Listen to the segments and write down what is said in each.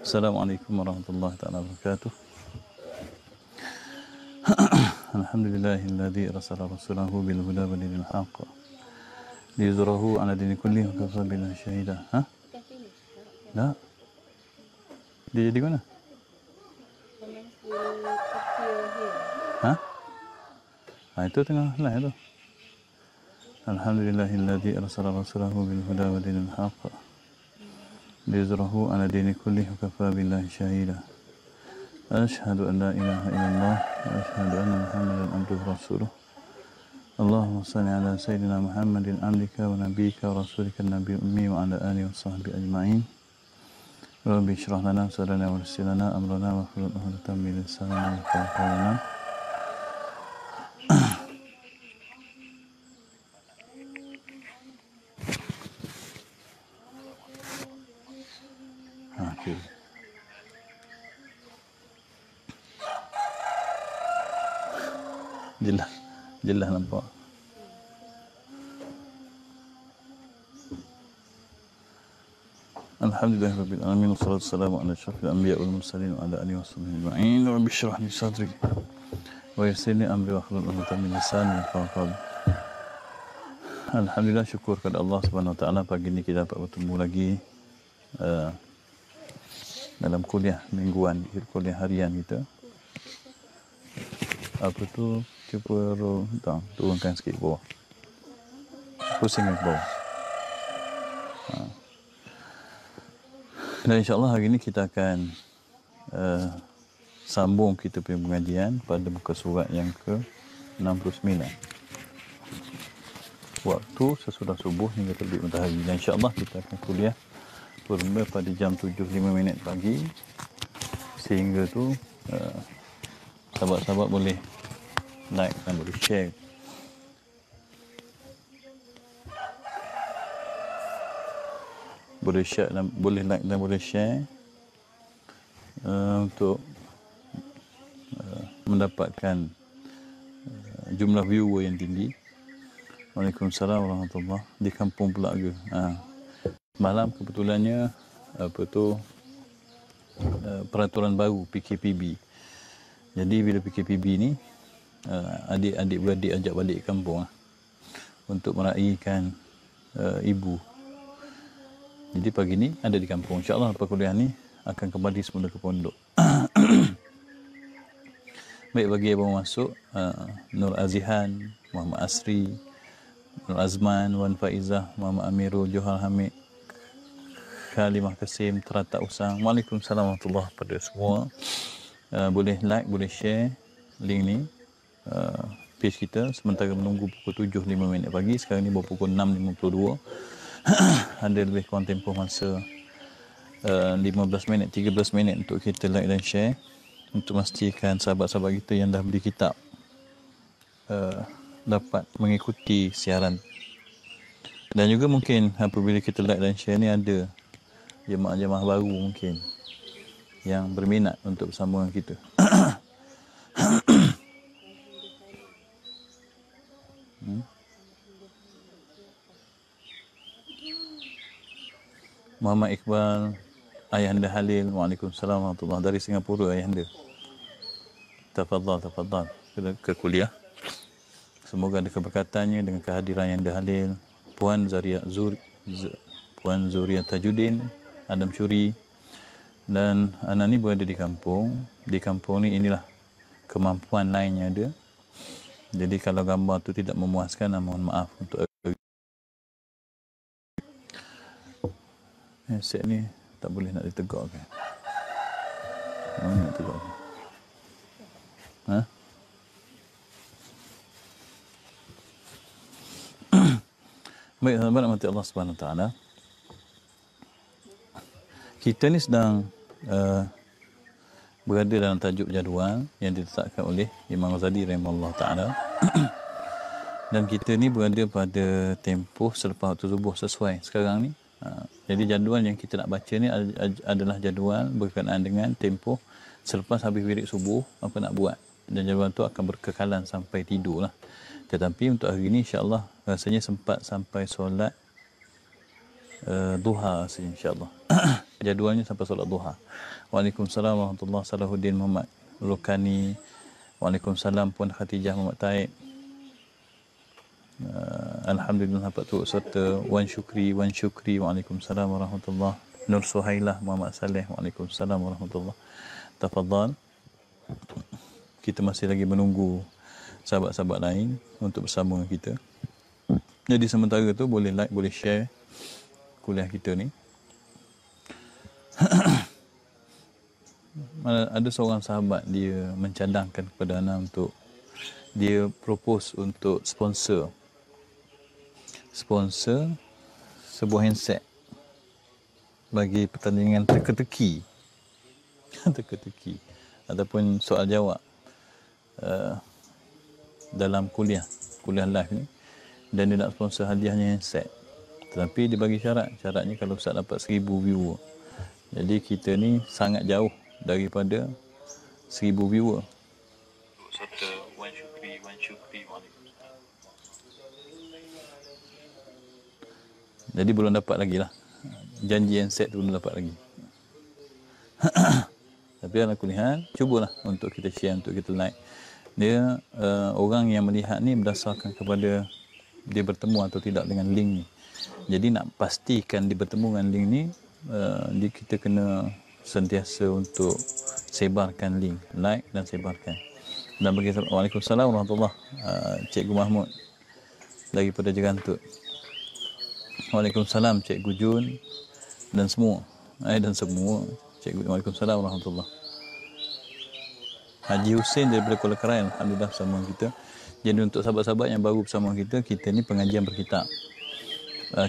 Assalamualaikum warahmatullahi taala wabarakatuh. Alhamdulillahilladzi arsala rasulahu bil huda wa dinil haqq liyuzhirahu 'ala dini kullihi wa kafa billahi shahida. Dah. Dia jadi mana? Itu tengah live tu. Alhamdulillahilladzi arsala rasulahu bil huda wa dinil haqq liyuzhirahu 'ala dini kullihi wa kafa billahi shahida. Asyhadu an la ilaha illallah wa asyhadu anna Muhammadan abduhu wa rasuluh. Allahumma shalli ala sayyidina Muhammadin abdika wa nabiyyika wa rasulika an-nabiyyi ummi wa ala alihi wa sahbihi ajma'in. Rabbi shrah lana sadrana wa yassir lana amrana wa hlul 'uqdatam min lisani yafqahu qawlana. Jelas nampak. Alhamdulillahirabbil alamin wassalatu wassalamu ala asyrafil anbiya'i wal mursalin wa ala alihi washabbihi ajma'in. Rabbi shrah li sadri wa yassir li amri wa hlul 'uqdatam min lisani yafqahu qawli. Alhamdulillah, syukur kepada Allah Subhanahu wa taala, pagi ni kita dapat bertemu lagi dalam kuliah mingguan, kuliah harian kita. Apa tu? Cuba turunkan sikit bawah. Pusing ke bawah. Dan insyaAllah hari ini kita akan sambung kita punya pengajian pada muka surat yang ke-69. Waktu sesudah subuh hingga terbit matahari. Dan insyaAllah kita akan kuliah bermula pada jam 7.05 pagi. Sehingga tu sahabat-sahabat boleh like dan boleh share. Boleh share dan boleh like dan boleh share untuk mendapatkan jumlah viewer yang tinggi. Waalaikumsalam warahmatullahi. Di kampung pula ke? Malam kebetulannya peraturan baru PKPB. Jadi bila PKPB ni adik-adik beradik ajak balik kampung untuk meraihkan ibu. Jadi pagi ni ada di kampung. InsyaAllah lepas kuliah ni akan kembali semula ke pondok. Baik, bagi yang baru masuk, Nur Azihan, Muhammad Asri, Nur Azman, Wan Faizah, Muhammad Amirul, Johar Hamid, Kalimah Kasim, Terata Usang. Waalaikumsalam warahmatullahi wabarakatuh pada semua. Boleh like, boleh share link ni, page kita, sementara menunggu pukul 7.05 pagi. Sekarang ni baru pukul 6.52. Ada lebih kurang tempoh masa 13 minit untuk kita like dan share, untuk memastikan sahabat-sahabat kita yang dah beli kitab dapat mengikuti siaran. Dan juga mungkin apabila kita like dan share ni, ada jemaah-jemaah baru mungkin yang berminat untuk bersama dengan kita. Muhammad Iqbal, Ayahanda Halil, Waalaikumsalam warahmatullahi wabarakatuh, dari Singapura Ayahanda. Tafadhal ke kuliah. Semoga ada keberkatannya dengan kehadiran Ayahanda Halil, Puan Zuria Tajuddin, Adam Syuri. Dan anak ni berada di kampung. Di kampung ni inilah kemampuan lainnya ada. Jadi kalau gambar tu tidak memuaskan, mohon maaf untuk set ni tak boleh nak ditegakkan. Nak tegakkan. Baik, sahabat rahmati Allah Subhanahu Wa Taala. Kita ni sedang berada dalam tajuk jadual yang ditetapkan oleh Imam Ghazali rahimahullah taala. Dan kita ni berada pada tempoh selepas waktu subuh sesuai sekarang ni. Jadi jadual yang kita nak baca ni adalah jadual berkenaan dengan tempoh selepas habis wirid subuh apa nak buat. Dan jadual tu akan berkekalan sampai tidur lah. Tetapi untuk hari ni insya-Allah rasanya sempat sampai solat duha rasanya insya-Allah. jadualnya sampai solat duha. Waalaikumsalam warahmatullahi wabarakatuh. Salahuddin Muhammad Rukani. Waalaikumsalam Puan Khatijah Muhammad Taib. Alhamdulillah dapat tu serta Wan Syukri. Waalaikumsalam warahmatullahi. Nur Suhailah Muhammad Saleh. Waalaikumsalam warahmatullahi. Tafadhal. Kita masih lagi menunggu sahabat-sahabat lain untuk bersama dengan kita. Jadi sementara tu boleh like, boleh share kuliah kita ni. Ada seorang sahabat dia mencadangkan kepada Ana untuk dia propose untuk sponsor sebuah handset bagi pertandingan teka-teki ataupun soal jawab dalam kuliah live ni, dan dia nak sponsor hadiahnya handset. Tetapi dia bagi syaratnya kalau Ustaz dapat 1000 viewer. Jadi kita ni sangat jauh daripada 1000 viewer. Serta Wan Syukri. Jadi belum dapat lagi lah. Janji handset tu belum dapat lagi. Tapi ala kuliah, cubalah untuk kita share, untuk kita like. Dia orang yang melihat ni berdasarkan kepada dia bertemu atau tidak dengan link ni. Jadi nak pastikan dia bertemu dengan link ni, kita kena sentiasa untuk sebarkan link, like dan sebarkan. Dan bagi Waalaikumsalam warahmatullahi Cikgu Mahmud daripada Jerantut. Waalaikumsalam Cikgu Jun dan semua. Cikgu. Waalaikumsalam warahmatullahi. Haji Hussein daripada Kuala Karain, alhamdulillah bersama kita. Jadi untuk sahabat-sahabat yang baru bersama kita ni pengajian berkitab.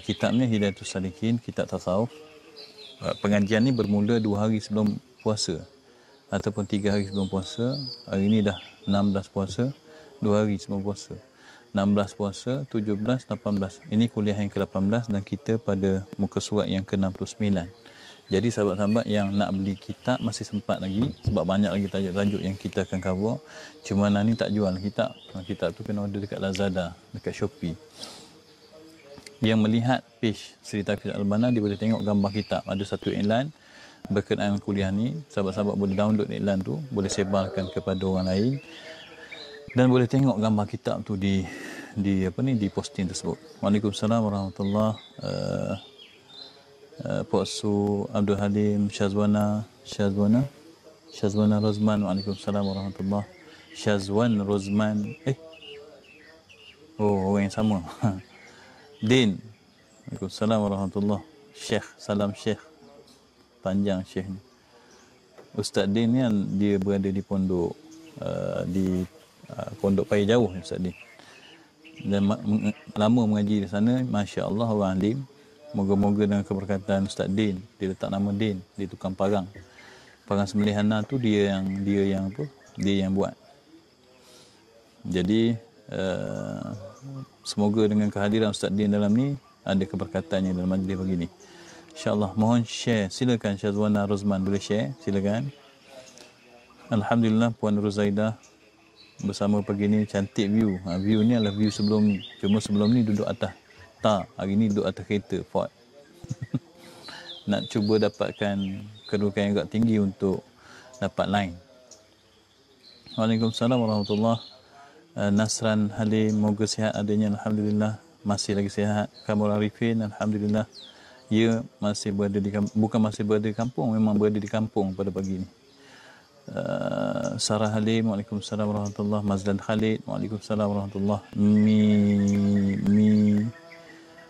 Kitabnya Hidayatus Salikin, kitab tasawuf. Pengajian ni bermula 2 hari sebelum puasa ataupun 3 hari sebelum puasa. Hari ni dah 16 puasa, 2 hari sebelum puasa. 16 puasa, 17, 18. Ini kuliah yang ke-18 dan kita pada muka surat yang ke-69. Jadi sahabat-sahabat yang nak beli kitab masih sempat lagi, sebab banyak lagi tajuk-tajuk yang kita akan cover. Cuma Nani tak jual kitab. Kitab tu kena order dekat Lazada, dekat Shopee. Yang melihat page Seri Tafiz Al-Bana, dia boleh tengok gambar kitab. Ada satu iklan berkenaan kuliah ni. Sahabat-sahabat boleh download iklan tu, boleh sebarkan kepada orang lain. Dan boleh tengok gambar kitab tu di posting tersebut. Waalaikumsalam warahmatullahi Pak Su Abdul Halim Syazwana Rozman. Waalaikumsalam warahmatullahi. Syazwan Rozman. Orang yang sama. Din. Waalaikumsalam warahmatullahi. Syekh, salam Syekh. Panjang Syekh ni. Ustaz Din ni dia berada di pondok Pondok Paya Jauh, Ustaz Din. Dan lama mengaji di sana, masya-Allah orang alim. Moga-moga dengan keberkatan Ustaz Din, dia letak nama Din, dia tukang parang sembelihan tu dia yang buat. Jadi semoga dengan kehadiran Ustaz Din dalam ni ada keberkatannya dalam majlis begini. InsyaAllah mohon share, silakan Syazwana Rozman boleh share, silakan. Alhamdulillah Puan Ruzaidah bersama pagi ni, cantik view. View ni adalah view sebelum ni. Cuma sebelum ni duduk atas. Tak, hari ni duduk atas kereta Ford. Nak cuba dapatkan kedudukan yang agak tinggi untuk dapat line. Waalaikumsalam warahmatullahi. Nasran Halim, moga sihat adanya, alhamdulillah masih lagi sihat. Kamul Arifin, alhamdulillah ia masih berada di bukan masih berada di kampung, memang berada di kampung pada pagi ni. Sarah Halim, waalaikumsalam warahmatullahi. Mazlan Khalid, waalaikumsalam warahmatullahi.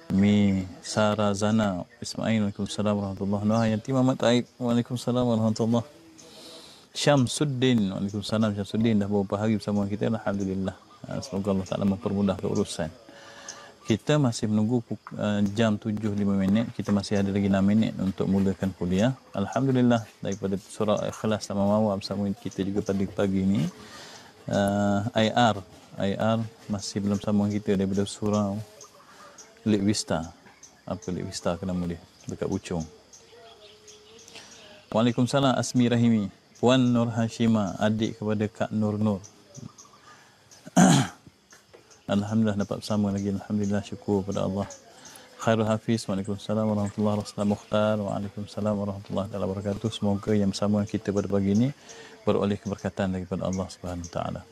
Mi Sarah Zana Ismail, waalaikumsalam warahmatullahi. Noah Yanti Muhammad Taib, waalaikumsalam warahmatullahi. Syamsuddin, waalaikumsalam Syamsuddin, dah beberapa hari bersama kita, alhamdulillah. Semoga Allah Taala mempermudah keurusan. Kita masih menunggu jam 7.05. Kita masih ada lagi 6 minit untuk mulakan kuliah. Alhamdulillah daripada surah Ikhlas sama Mawa bersama kita juga pada pagi ini. IR masih belum sama kita daripada surah Lake Vista. Apa Lake Vista ke nama dia? Dekat Puchong. Waalaikumsalam Asmi Rahimi. Puan Nur Hashima, adik kepada Kak Nur. Alhamdulillah dapat bersama lagi. Alhamdulillah, syukur pada Allah. Khairul Hafiz, Waalaikumsalam warahmatullahi wabarakatuh. Mukhtar, Waalaikumsalam warahmatullahi wabarakatuh. Semoga yang bersama kita pada pagi ini beroleh keberkatan daripada Allah Subhanahu Wa Taala.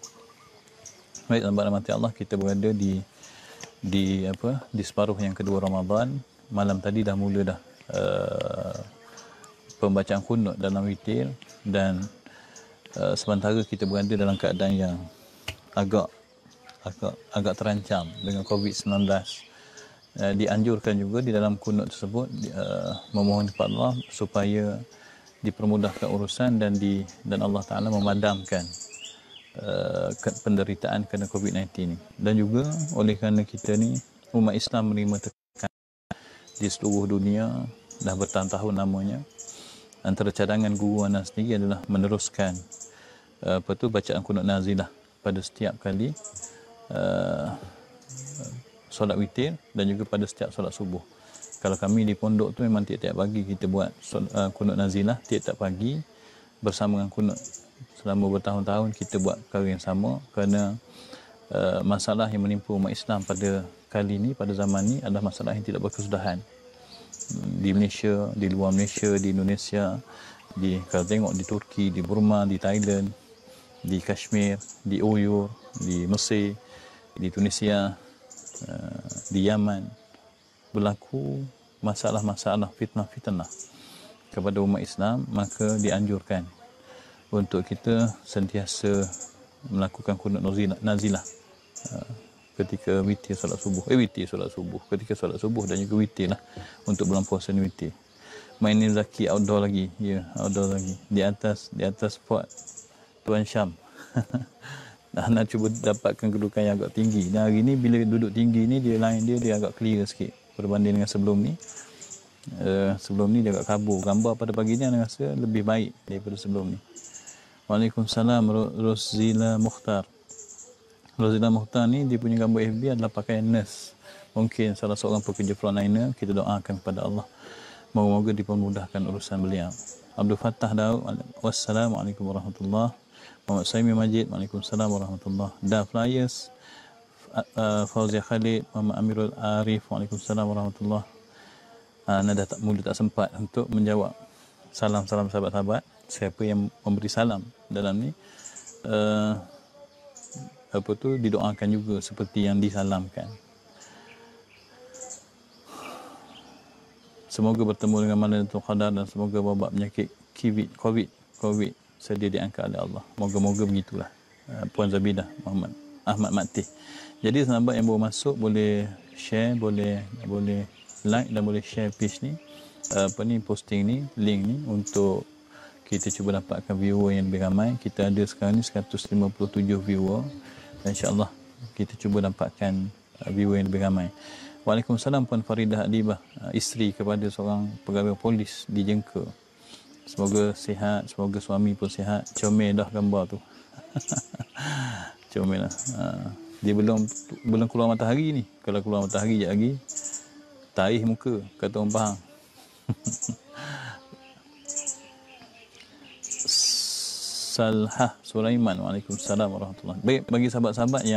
Baik, tuan-tuan dan mati Allah, kita berada di separuh yang kedua Ramadan. Malam tadi dah mula dah pembacaan qunut dalam witir, dan sementara kita berada dalam keadaan yang agak terancam dengan COVID-19. Dianjurkan juga di dalam qunut tersebut memohon kepada Allah supaya dipermudahkan urusan dan Allah Taala memadamkan penderitaan kerana COVID-19 ni. Dan juga oleh kerana kita ni umat Islam menerima tekanan di seluruh dunia dah bertahun-tahun namanya, antara cadangan guru ana sendiri adalah meneruskan bacaan qunut nazilah pada setiap kali solat witir dan juga pada setiap solat subuh. Kalau kami di pondok tu memang tiap-tiap pagi kita buat qunut nazilah tiap-tiap pagi bersama dengan qunut. Selama bertahun-tahun kita buat perkara yang sama kerana masalah yang menimpa umat Islam pada kali ini, pada zaman ini adalah masalah yang tidak berkesudahan. Di Malaysia, di luar Malaysia, di Indonesia, kalau tengok di Turki, di Burma, di Thailand, di Kashmir, di Uyghur, di Mesir, di Tunisia, di Yaman, berlaku masalah-masalah fitnah-fitnah kepada umat Islam. Maka dianjurkan untuk kita sentiasa melakukan qunut nazilah ketika witir solat subuh, ketika solat subuh dan juga witir lah untuk bulan puasa ni witir. Main ni Zaki outdoor lagi, outdoor lagi di atas fort Tuan Syam. Nak cuba dapatkan kedudukan yang agak tinggi. Dan hari ni bila duduk tinggi ni, dia agak clear sikit berbanding dengan sebelum ni. Sebelum ni dia agak kabur. Gambar pada pagi ni saya rasa lebih baik daripada sebelum ni. Waalaikumsalam Rosila Mukhtar. Rosila Mukhtar ni dia punya gambar FB adalah pakaian nurse. Mungkin salah seorang pekerja frontliner. Kita doakan kepada Allah moga-moga dipermudahkan urusan beliau. Abdul Fattah Daud, wassalamualaikum warahmatullahi. Muhammad Saimi Majid, Waalaikumsalam warahmatullahi. Da Flyers, Fauzia Khalid, Muhammad Amirul Arif, Waalaikumsalam warahmatullahi. Nada tak sempat untuk menjawab salam-salam sahabat-sahabat. Siapa yang memberi salam dalam ni, didoakan juga seperti yang disalamkan. Semoga bertemu dengan Lailatul Qadar dan semoga wabak penyakit COVID sedia diangkat oleh Allah. Moga-moga begitulah. Puan Zabidah Muhammad Ahmad Matih. Jadi sahabat yang baru masuk boleh share, boleh like dan boleh share page ni, posting ni, link ni, untuk kita cuba dapatkan viewer yang lebih ramai. Kita ada sekarang ni 157 viewer, dan insya-Allah kita cuba dapatkan viewer yang lebih ramai. Waalaikumsalam Puan Faridah Adibah, isteri kepada seorang pegawai polis di Jengka. Semoga sihat, semoga suami pun sihat. Comel dah gambar tu. Comel lah. Dia belum keluar matahari ni. Kalau keluar matahari sekejap lagi, taih muka, kata orang Pahang. Salhah Sulaiman, Waalaikumsalam warahmatullahi. Baik, bagi sahabat-sahabat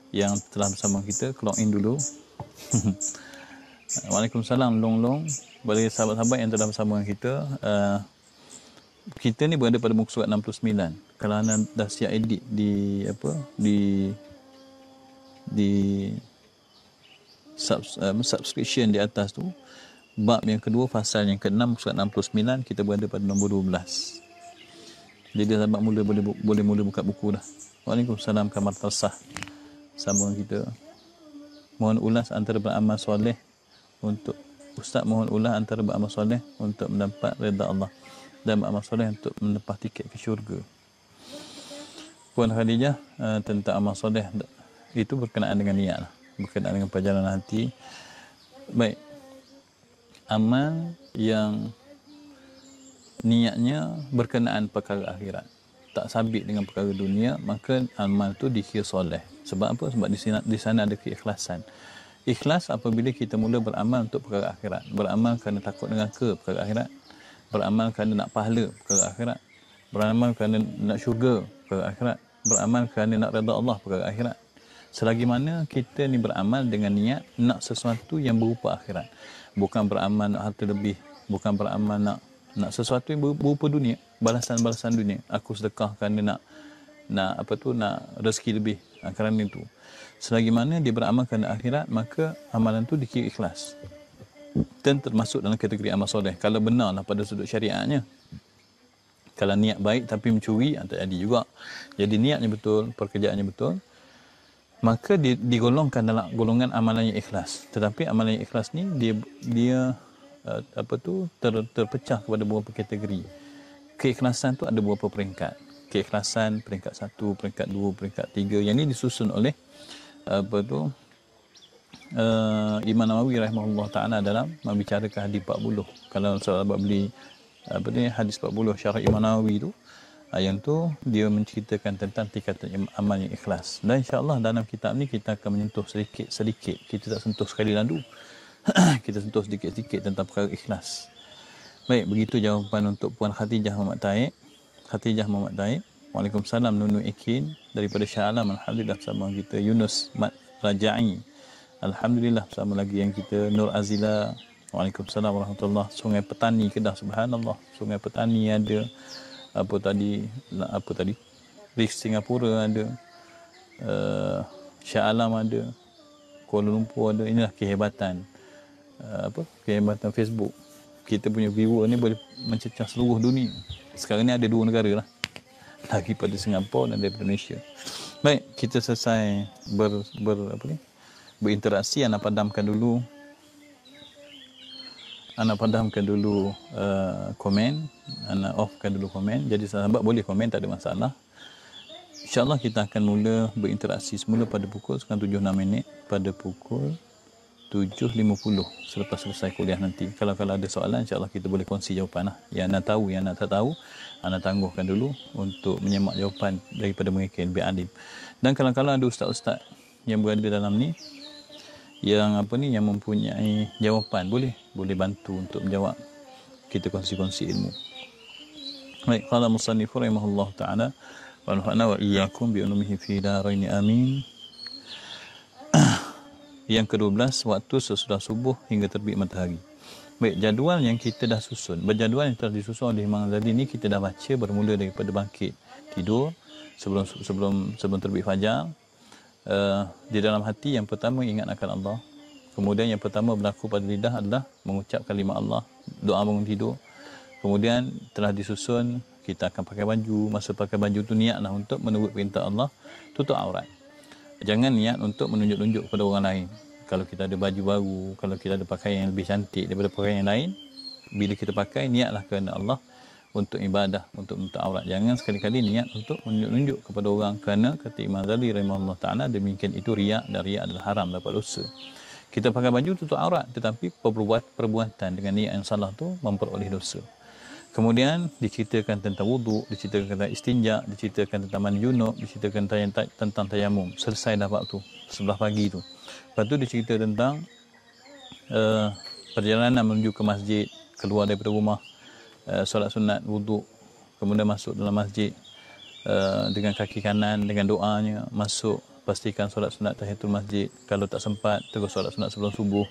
yang telah bersama kita, clock in dulu. Waalaikumsalam Long. Bagi sahabat-sahabat yang telah bersama kita, kita ni berada pada muka surat 69. Kalau anda dah siap edit di subscription di atas tu, bab yang kedua, fasal yang ke-6, muka surat 69, kita berada pada nombor 12. Jadi sahabat boleh mula buka buku dah. Waalaikumsalam Kamal Tarsah. Sambung kita. Mohon ulas antara beramal soleh untuk Ustaz, mohon ulas antara beramal soleh untuk mendapat redha Allah dan beramal soleh untuk mendapat tiket ke syurga. Puan Khadijah, tentang amal soleh itu berkenaan dengan niat lah, berkenaan dengan perjalanan hati. Baik, amal yang niatnya berkenaan perkara akhirat, tak sabit dengan perkara dunia, maka amal tu dikira soleh. Sebab apa? Sebab di sana ada keikhlasan. Ikhlas apabila kita mula beramal untuk perkara akhirat. Beramal kerana takut neraka, perkara akhirat. Beramal kerana nak pahala, perkara akhirat. Beramal kerana nak syurga, perkara akhirat. Beramal kerana nak redha Allah, perkara akhirat. Selagi mana kita ni beramal dengan niat nak sesuatu yang berupa akhirat. Bukan beramal nak harta lebih, bukan beramal nak sesuatu yang berupa dunia, balasan-balasan dunia. Aku sedekah kerana nak rezeki lebih. Kerana itu. Selagi mana dia beramal kerana akhirat, maka amalan tu dikira ikhlas. Dan termasuk dalam kategori amal soleh. Kalau benarlah pada sudut syariatnya. Kalau niat baik tapi mencuri, tak jadi juga. Jadi niatnya betul, pekerjaannya betul, maka digolongkan dalam golongan amalan yang ikhlas. Tetapi amalan yang ikhlas ni dia terpecah kepada beberapa kategori. Keikhlasan tu ada beberapa peringkat. Keikhlasan peringkat 1, peringkat 2, peringkat 3. Yang ni disusun oleh Imam Nawawi rahimahullah ta'ala dalam membicarakan hadis 40. Kalau sahabat beli hadis 40 syarah Imam Nawawi tu, yang tu dia menceritakan tentang tingkatan amal yang ikhlas. Dan insya-Allah dalam kitab ni kita akan menyentuh sedikit. Kita tak sentuh sekali lalu. Kita sentuh sedikit-sedikit tentang perkara ikhlas. Baik, begitu jawapan untuk Puan Khatijah Muhammad Taib. Waalaikumsalam Nunu Ekin daripada Shah Alam. Alhamdulillah bersama kita. Yunus Mat Raja'i. Alhamdulillah bersama lagi yang kita. Nur Azila. Waalaikumsalam warahmatullahi. Sungai Petani Kedah, subhanallah. Sungai Petani ada. Apa tadi Reef Singapura ada. Shah Alam ada. Kuala Lumpur ada. Inilah kehebatan kehebatan Facebook. Kita punya viewer ni boleh mencecah seluruh dunia. Sekarang ni ada 2 negara lah, daripada Singapura dan daripada Malaysia. Baik, kita selesai berinteraksi. Ana padamkan dulu komen. Ana offkan dulu komen. Jadi sahabat boleh komen, tak ada masalah. InsyaAllah kita akan mula berinteraksi semula pada pukul 7.06 pada pukul 7.50 selepas selesai kuliah nanti. Kalau ada soalan, insyaAllah kita boleh kongsi jawapan lah. Yang nak tahu, yang nak tak tahu, ana tangguhkan dulu untuk menyemak jawapan daripada mereka yang lebih alim. Dan kalau ada ustaz-ustaz yang berada dalam ni, yang mempunyai jawapan, boleh bantu untuk menjawab. Kita kongsi-kongsi ilmu. Baik, qala musannifu rahimahullah ta'ala wa nafa'na wa iyyakum bi ulumihi fi darain amin. Yang ke-12, waktu sesudah subuh hingga terbit matahari. Baik, jadual yang kita dah susun, berjadual yang telah disusun oleh Imam Ghazali ni kita dah baca bermula daripada bangkit tidur sebelum terbit fajar. Di dalam hati yang pertama ingat akan Allah. Kemudian yang pertama berlaku pada lidah adalah mengucap kalimah Allah, doa bangun tidur. Kemudian telah disusun kita akan pakai baju. Masa pakai baju tu niatlah untuk menurut perintah Allah, tutup aurat. Jangan niat untuk menunjuk-nunjuk kepada orang lain. Kalau kita ada baju baru, kalau kita ada pakaian yang lebih cantik daripada pakaian yang lain, bila kita pakai, niatlah kerana Allah untuk ibadah, untuk menutup aurat. Jangan sekali-kali niat untuk menunjuk-nunjuk kepada orang, kerana kata Imam Ghazali rahimahullah ta'ala, demikian itu riak, dan riak adalah haram, dapat dosa. Kita pakai baju tutup aurat, tetapi perbuatan dengan niat yang salah tu memperoleh dosa. Kemudian diceritakan tentang wuduk, diceritakan tentang istinja, diceritakan tentang mandi junub, diceritakan tentang tayamum. Selesai dah waktu, sebelah pagi tu. Lepas tu dicerita tentang perjalanan menuju ke masjid, keluar daripada rumah, solat sunat, wuduk, kemudian masuk dalam masjid dengan kaki kanan, dengan doanya, masuk, pastikan solat sunat tahiyatul masjid. Kalau tak sempat, terus solat sunat sebelum subuh.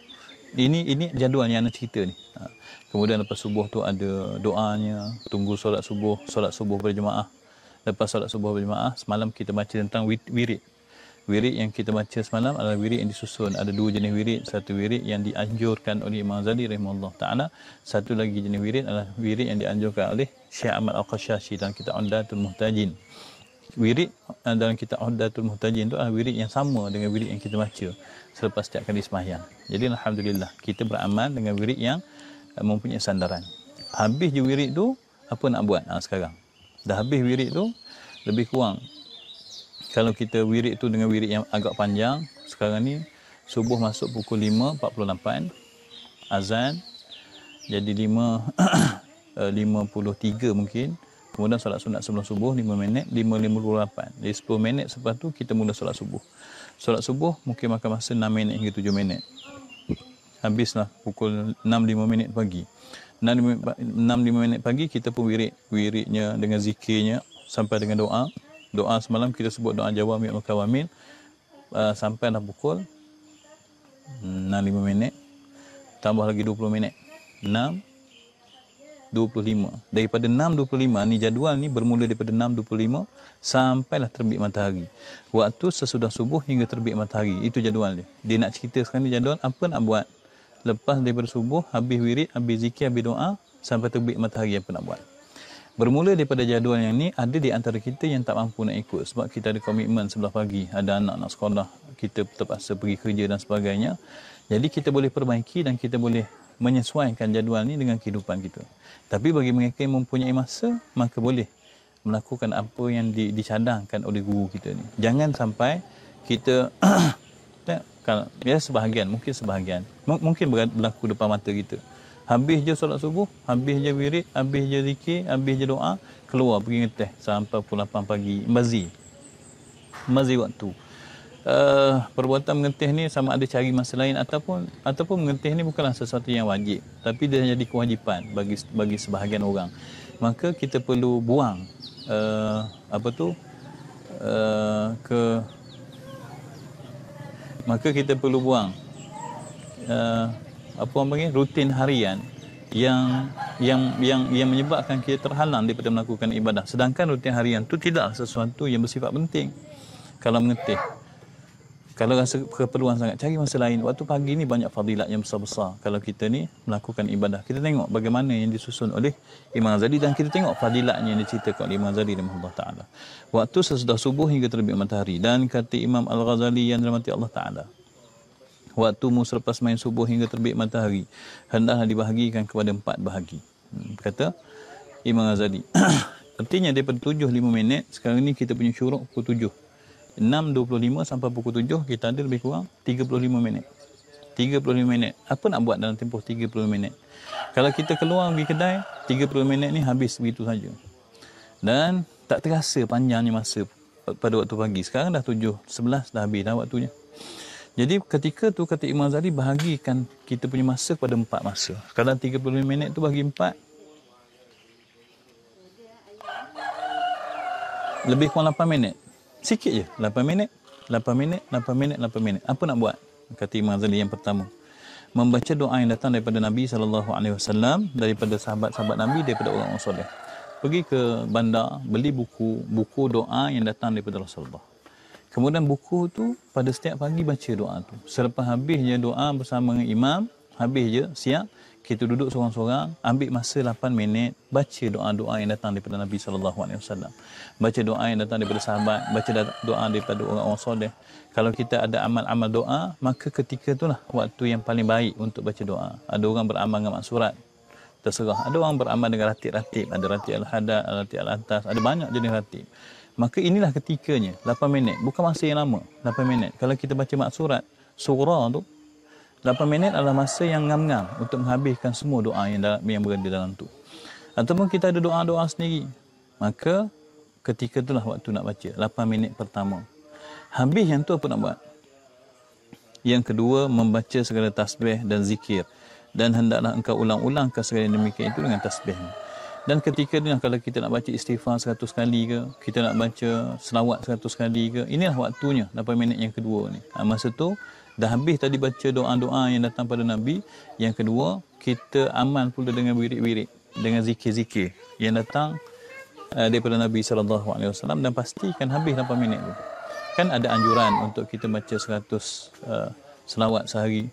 Ini jadual yang anda cerita ni. Kemudian lepas subuh tu ada doanya, tunggu solat subuh berjemaah. Lepas solat subuh berjemaah, semalam kita baca tentang wirid. Wirid yang kita baca semalam adalah wirid yang disusun. Ada 2 jenis wirid. Satu wirid yang dianjurkan oleh Imam Ghazali rahimahullah ta'ala. Satu lagi jenis wirid adalah wirid yang dianjurkan oleh Syekh Ahmad Al-Qashashi dalam kitab Umdatul Muhtajin. Wirid dalam kitab Umdatul Muhtajin tu adalah wirid yang sama dengan wirid yang kita baca selepas setiap kali sembahyang. Jadi alhamdulillah kita beramal dengan wirid yang mempunyai sandaran. Habis je wirid tu, apa nak buat sekarang? Dah habis wirid tu, lebih kurang kalau kita wirid tu dengan wirid yang agak panjang, sekarang ni subuh masuk pukul 5.48, azan jadi 5.53 mungkin. Kemudian solat sunat sebelum subuh 5 minit, 5.58. Jadi 10 minit selepas tu kita mula solat subuh. Solat subuh mungkin makan masa 6 minit hingga 7 minit. Habislah pukul 6.05 minit pagi. 6.05 minit pagi kita pun wiridnya dengan zikirnya sampai dengan doa. Doa semalam kita sebut doa jawami' wa kawamil. sampailah pukul 6.05 minit, tambah lagi 20 minit, 6.25. Daripada 6.25 ni, jadual ni bermula daripada 6.25 sampailah terbit matahari. Waktu sesudah subuh hingga terbit matahari, itu jadual dia. Dia nak cerita sekarang ni jadual apa nak buat lepas daripada subuh, habis wirid, habis zikir, habis doa, sampai terbit matahari, apa nak buat. Bermula daripada jadual yang ni, ada di antara kita yang tak mampu nak ikut sebab kita ada komitmen sebelah pagi, ada anak nak sekolah, kita terpaksa pergi kerja dan sebagainya. Jadi kita boleh perbaiki dan kita boleh menyesuaikan jadual ni dengan kehidupan kita. Tapi bagi mereka yang mempunyai masa, maka boleh melakukan apa yang dicadangkan oleh guru kita ni. Jangan sampai kita kalau ya sebahagian, mungkin sebahagian, mungkin berlaku depan mata kita. Habis je solat subuh, habis je wirid, habis je zikir, habis je doa, keluar pergi ngeteh sampai pukul 8 pagi. Mazi waktu. Perbuatan mengetih ni sama ada cari masa lain ataupun mengetih ni bukanlah sesuatu yang wajib, tapi dia jadi kewajipan bagi sebahagian orang. Maka kita perlu buang maka kita perlu buang apa orang panggil rutin harian yang menyebabkan kita terhalang daripada melakukan ibadah. Sedangkan rutin harian tu tidak sesuatu yang bersifat penting. Kalau mengetih, kalau rasa keperluan sangat, cari masa lain. Waktu pagi ni banyak fadilat yang besar-besar kalau kita ni melakukan ibadah. Kita tengok bagaimana yang disusun oleh Imam Ghazali dan kita tengok fadilatnya yang diceritakan oleh Imam Ghazali rahimahullah ta'ala. Waktu sesudah subuh hingga terbit matahari. Dan kata Imam Al-Ghazali yang dirahmati Allah ta'ala, waktumu selepas main subuh hingga terbit matahari hendaklah dibahagikan kepada 4 bahagi. Kata Imam Ghazali. Artinya daripada 7.05 minit, sekarang ni kita punya syuruk pukul 7. 6.25 sampai pukul 7 kita ada lebih kurang 35 minit. 35 minit. Apa nak buat dalam tempoh 35 minit? Kalau kita keluar pergi kedai, 30 minit ni habis begitu saja. Dan tak terasa panjangnya masa pada waktu pagi. Sekarang dah 7.11 dah habis dah waktunya. Jadi ketika tu kata Imam Ghazali, bahagikan kita punya masa pada 4 masa. Kalau 35 minit tu bagi 4, lebih kurang 8 minit. Sikit je, 8 minit, 8 minit, 8 minit, 8 minit. Apa nak buat? Kata Imam Ghazali yang pertama, membaca doa yang datang daripada Nabi SAW, daripada sahabat-sahabat Nabi, daripada orang-orang soleh. Pergi ke bandar, beli buku doa yang datang daripada Rasulullah. Kemudian buku tu pada setiap pagi baca doa tu. Selepas habis je doa bersama dengan imam, habis je siap, kita duduk seorang-seorang, ambil masa 8 minit, baca doa-doa yang datang daripada Nabi SAW. Baca doa yang datang daripada sahabat, baca doa daripada orang-orang soleh. Kalau kita ada amal-amal doa, maka ketika itulah waktu yang paling baik untuk baca doa. Ada orang beramal dengan maksurat, terserah. Ada orang beramal dengan ratib-ratib, ada ratib al-hadad, ratib al-atas, ada banyak jenis ratib. Maka inilah ketikanya, 8 minit. Bukan masa yang lama, 8 minit. Kalau kita baca maksurat, surah tu, 8 minit adalah masa yang ngam-ngam untuk menghabiskan semua doa yang berada dalam tu. Ataupun kita ada doa-doa sendiri, maka ketika itulah waktu nak baca, 8 minit pertama. Habis yang tu apa nak buat? Yang kedua, membaca segala tasbih dan zikir. Dan hendaklah engkau ulang-ulangkan segala demikian itu dengan tasbih. Dan ketika ni kalau kita nak baca istighfar 100 kali ke, kita nak baca selawat 100 kali ke, inilah waktunya 8 minit yang kedua ni. Masa tu dah habis tadi baca doa-doa yang datang pada Nabi. Yang kedua, kita amal pula dengan wirid-wirid, dengan zikir-zikir yang datang daripada Nabi SAW, dan pastikan habis 8 minit tu. Kan ada anjuran untuk kita baca 100 selawat sehari,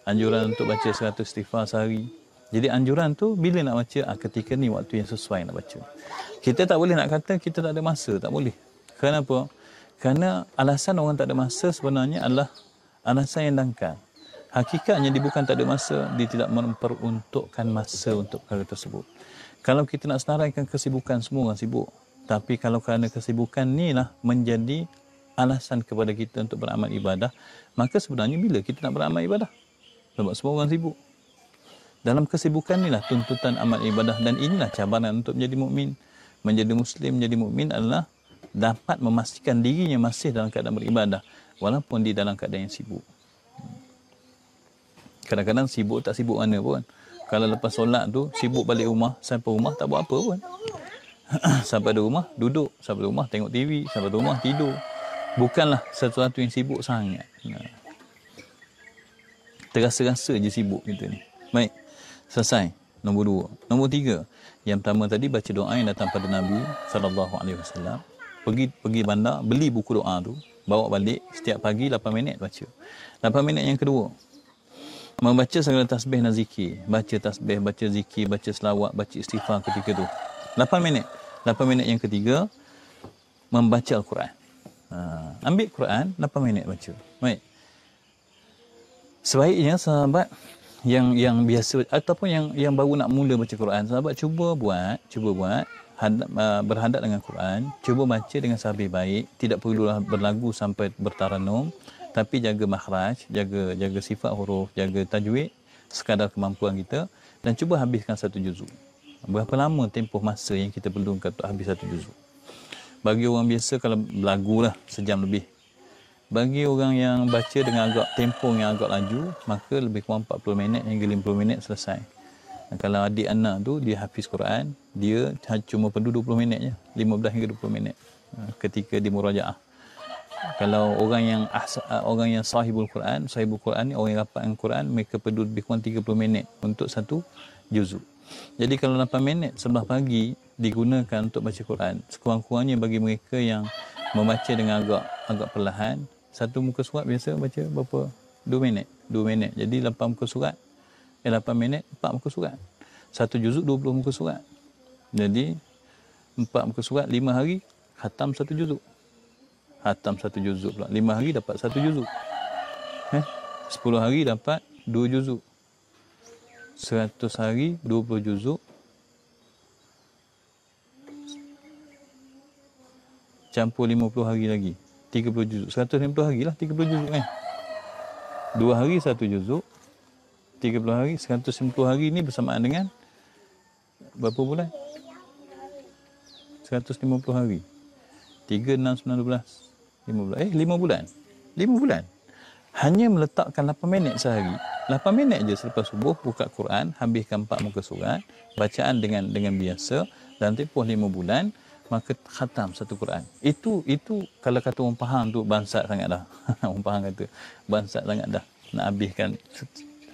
anjuran untuk baca 100 istighfar sehari. Jadi anjuran tu bila nak baca, ketika ni waktu yang sesuai nak baca. Kita tak boleh nak kata kita tak ada masa, tak boleh. Kenapa? Kerana alasan orang tak ada masa sebenarnya adalah alasan yang dangkal. Hakikatnya dia bukan tak ada masa, dia tidak memperuntukkan masa untuk perkara tersebut. Kalau kita nak senaraikan kesibukan, semua orang sibuk. Tapi kalau kerana kesibukan ni lah menjadi alasan kepada kita untuk beramal ibadah, maka sebenarnya bila kita nak beramal ibadah? Sebab semua orang sibuk. Dalam kesibukan inilah tuntutan amal ibadah, dan inilah cabaran untuk menjadi mukmin. Menjadi muslim, menjadi mukmin adalah dapat memastikan dirinya masih dalam keadaan beribadah walaupun di dalam keadaan yang sibuk. Kadang-kadang sibuk tak sibuk mana pun. Kalau lepas solat tu sibuk balik rumah, sampai rumah tak buat apa pun. Sampai di rumah duduk, sampai di rumah tengok TV, sampai di rumah tidur. Bukanlah sesuatu yang sibuk sangat. Terasa-rasa je sibuk kita ni. Baik, selesai. Nombor 2. Nombor 3. Yang pertama tadi baca doa yang datang pada Nabi SAW. Pergi bandar, beli buku doa tu, bawa balik setiap pagi 8 minit baca. 8 minit yang kedua, membaca segala tasbih dan zikir. Baca tasbih, baca zikir, baca selawat, baca istighfar ketika tu. 8 minit. 8 minit yang ketiga, membaca Al-Quran. Ambil Quran, 8 minit baca. Baik. Sebaiknya sahabat yang biasa ataupun yang baru nak mula baca Quran, sahabat cuba buat berhadap dengan Quran, cuba baca dengan sabih baik, tidak perlulah berlagu sampai bertaranum, tapi jaga makhraj, jaga sifat huruf, jaga tajwid sekadar kemampuan kita, dan cuba habiskan satu juzuk. Berapa lama tempoh masa yang kita perlukan untuk habis satu juzuk? Bagi orang biasa kalau berlagu lah sejam lebih. Bagi orang yang baca dengan tempoh yang agak laju, maka lebih kurang 40 minit hingga 50 minit selesai. Dan kalau adik anak tu dia hafiz Quran, dia cuma perlu 20 minit je, 15 hingga 20 minit ketika di murajaah. Kalau orang yang sahibul Quran ni, orang yang rapat dengan Quran, mereka perlu lebih kurang 30 minit untuk satu juzuk. Jadi kalau 8 minit sebelah pagi digunakan untuk baca Quran, sekurang-kurangnya bagi mereka yang membaca dengan agak perlahan, satu muka surat biasa baca berapa? 2 minit. 2 minit. Jadi 8 muka surat. 8 minit, 4 muka surat. Satu juzuk 20 muka surat. Jadi 4 muka surat, 5 hari khatam satu juzuk. Khatam satu juzuk pula. 5 hari dapat satu juzuk. 10 hari dapat 2 juzuk. 100 hari 20 juzuk. Campur 50 hari lagi, 30 juzuk. 150 hari lah 30 juzuk kan. 2 hari 1 juzuk, 30 hari, 150 hari ni bersamaan dengan berapa bulan? 150 hari. 3, 6, 9, 12, 5 bulan. 5 bulan. Hanya meletakkan 8 minit sehari. 8 minit je selepas subuh, buka Quran, habiskan 4 muka surat, bacaan dengan biasa, dan tempoh 5 bulan, maka khatam satu Quran. Itu kalau kata orang Pahang tu bansat sangat dah. Orang Pahang kata bansat sangat dah nak habiskan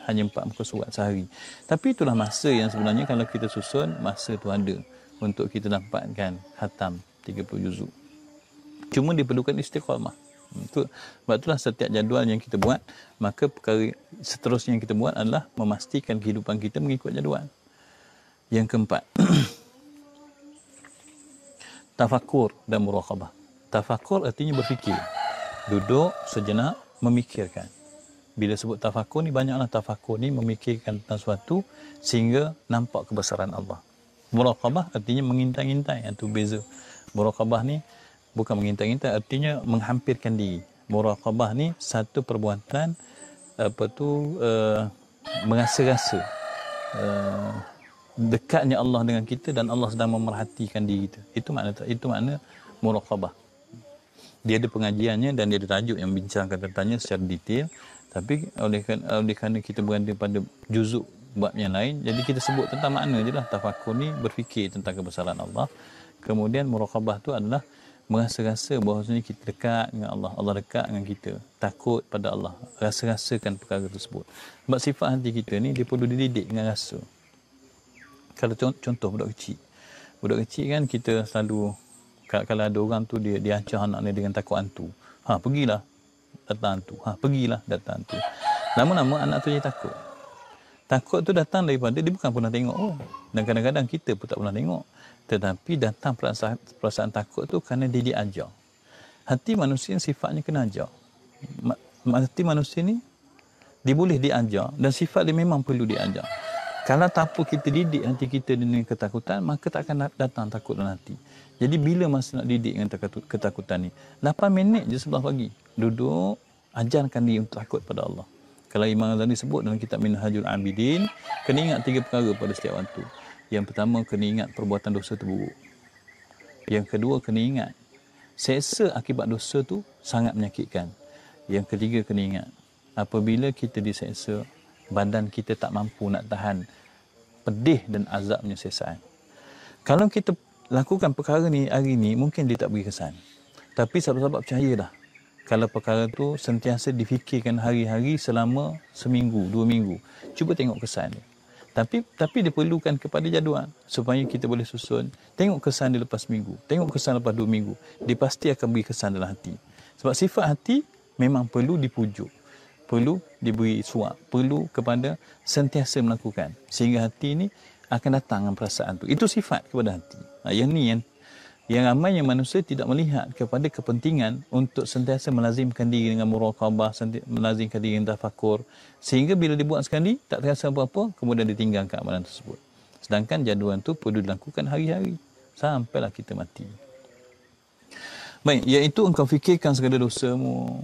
hanya 4 muka surat sehari. Tapi itulah masa yang sebenarnya kalau kita susun, masa tu ada untuk kita dapatkan khatam 30 juzuk. Cuma diperlukan istiqamah. Sebab itulah setiap jadual yang kita buat, maka perkara seterusnya yang kita buat adalah memastikan kehidupan kita mengikut jadual. Yang keempat, tafakur dan muraqabah. Tafakur artinya berfikir. Duduk sejenak memikirkan. Bila sebut tafakur ni, banyaklah tafakur ni memikirkan tentang sesuatu sehingga nampak kebesaran Allah. Muraqabah artinya mengintai-intai. Itu beza. Muraqabah ni bukan mengintai-intai, artinya menghampirkan diri. Muraqabah ni satu perbuatan merasa-rasa dekatnya Allah dengan kita dan Allah sedang memerhatikan diri kita. Itu makna muraqabah. Dia ada pengajiannya dan dia ada tajuk yang bincangkan tentangnya secara detail. Tapi oleh kerana kita berada pada juzuk bab yang lain, jadi kita sebut tentang makna je lah. Tafakur ni berfikir tentang kebesaran Allah. Kemudian muraqabah tu adalah merasa-rasa bahawasanya kita dekat dengan Allah, Allah dekat dengan kita, takut pada Allah, rasa-rasakan perkara tersebut. Sebab sifat hati kita ni dia perlu dididik dengan rasa. Kalau contoh budak kecil kan, kita selalu kalau ada orang tu dia ancam anak dia dengan takut hantu. Pergilah datang hantu. Pergilah datang hantu. Lama-lama anak tu jadi takut. Takut tu datang daripada dia bukan pernah tengok. Dan kadang-kadang kita pun tak pernah tengok. Tetapi datang perasaan takut tu kerana dia diajar. Hati manusia sifatnya kena ajar. Hati manusia ni dia boleh diajar dan sifat dia memang perlu diajar. Kalau tanpa kita didik hati kita dengan ketakutan, maka tak akan datang takut dalam hati. Jadi bila masa nak didik dengan ketakutan ni? 8 minit je sebelah pagi. Duduk, ajarkan diri untuk takut pada Allah. Kalau Imam Ghazali sebut dalam kitab Minhajul Abidin, kena ingat 3 perkara pada setiap waktu. Yang pertama, kena ingat perbuatan dosa tu buruk. Yang kedua, kena ingat seksa akibat dosa tu sangat menyakitkan. Yang ketiga, kena ingat apabila kita diseksa, badan kita tak mampu nak tahan pedih dan azabnya siksaan. Kalau kita lakukan perkara ni hari ni, mungkin dia tak beri kesan. Tapi sahabat-sahabat percayalah, kalau perkara tu sentiasa difikirkan hari-hari selama seminggu, 2 minggu. Cuba tengok kesan dia. Tapi dia perlukan kepada jadual supaya kita boleh susun. Tengok kesan dia lepas minggu, tengok kesan lepas 2 minggu. Dia pasti akan beri kesan dalam hati. Sebab sifat hati memang perlu dipujuk, perlu diberi suap, perlu kepada sentiasa melakukan. Sehingga hati ni akan datang dengan perasaan tu. Itu sifat kepada hati. Yang ni yang ramai yang manusia tidak melihat kepada kepentingan untuk sentiasa melazimkan diri dengan muraqabah, melazimkan diri dengan tafakur, sehingga bila dibuat sekali tak terasa apa-apa, kemudian ditinggalkan amalan tersebut. Sedangkan jadual tu perlu dilakukan hari-hari sampailah kita mati. Baik, iaitu engkau fikirkan segala dosamu,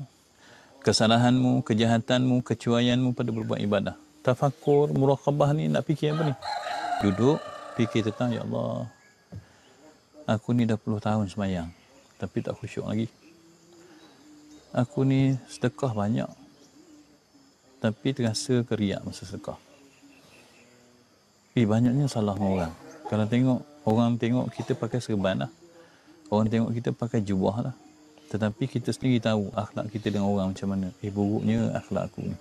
kesalahanmu, kejahatanmu, kecuaianmu pada berbuat ibadah. Tafakur, muraqabah ni nak fikir apa ni? Duduk fikir tentang, ya Allah, aku ni dah 10 tahun semayang tapi tak khusyuk lagi. Aku ni sedekah banyak tapi terasa keriak masa sedekah. Banyaknya salah orang. Kalau orang tengok kita pakai serban lah, orang tengok kita pakai jubah lah, tetapi kita sendiri tahu akhlak kita dengan orang macam mana. Buruknya akhlak aku ni.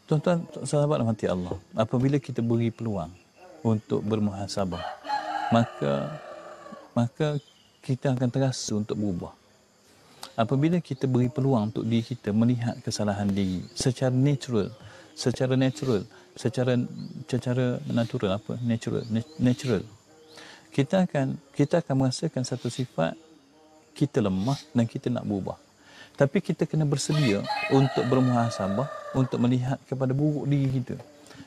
Tuan-tuan, sahabat dalam hati Allah, apabila kita beri peluang untuk bermuhasabah, maka kita akan terasa untuk berubah. Apabila kita beri peluang untuk diri kita melihat kesalahan diri secara natural, secara natural, kita akan merasakan satu sifat kita lemah dan kita nak berubah. Tapi kita kena bersedia untuk bermuhasabah, untuk melihat kepada buruk diri kita.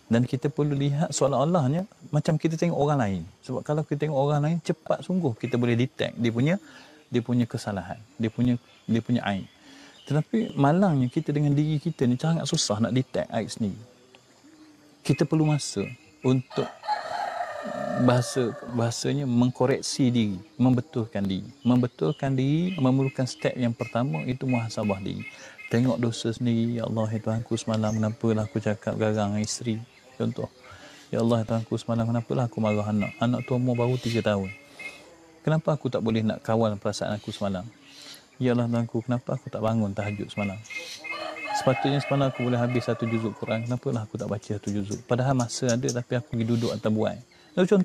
Dan kita perlu lihat seolah-olahnya macam kita tengok orang lain. Sebab kalau kita tengok orang lain, cepat sungguh kita boleh detect dia punya kesalahan, dia punya aib. Tetapi malangnya kita dengan diri kita ni sangat susah nak detect aib sendiri. Kita perlu masa untuk bahasanya mengkoreksi diri, membetulkan diri memerlukan step yang pertama, itu muhasabah diri. Tengok dosa sendiri. Ya Allah, ya Tuhanku, semalam kenapalah aku cakap garang dengan isteri, contoh. Ya Allah, ya Tuhanku, semalam kenapalah aku marah anak tu umur baru 3 tahun. Kenapa aku tak boleh nak kawal perasaan aku semalam? Ya Allah, Tuhanku, kenapa aku tak bangun tahajud semalam? Sepatutnya semalam aku boleh habis 1 juzuk Quran, kenapalah aku tak baca 1 juzuk? Padahal masa ada tapi aku pergi duduk atas buai. Itu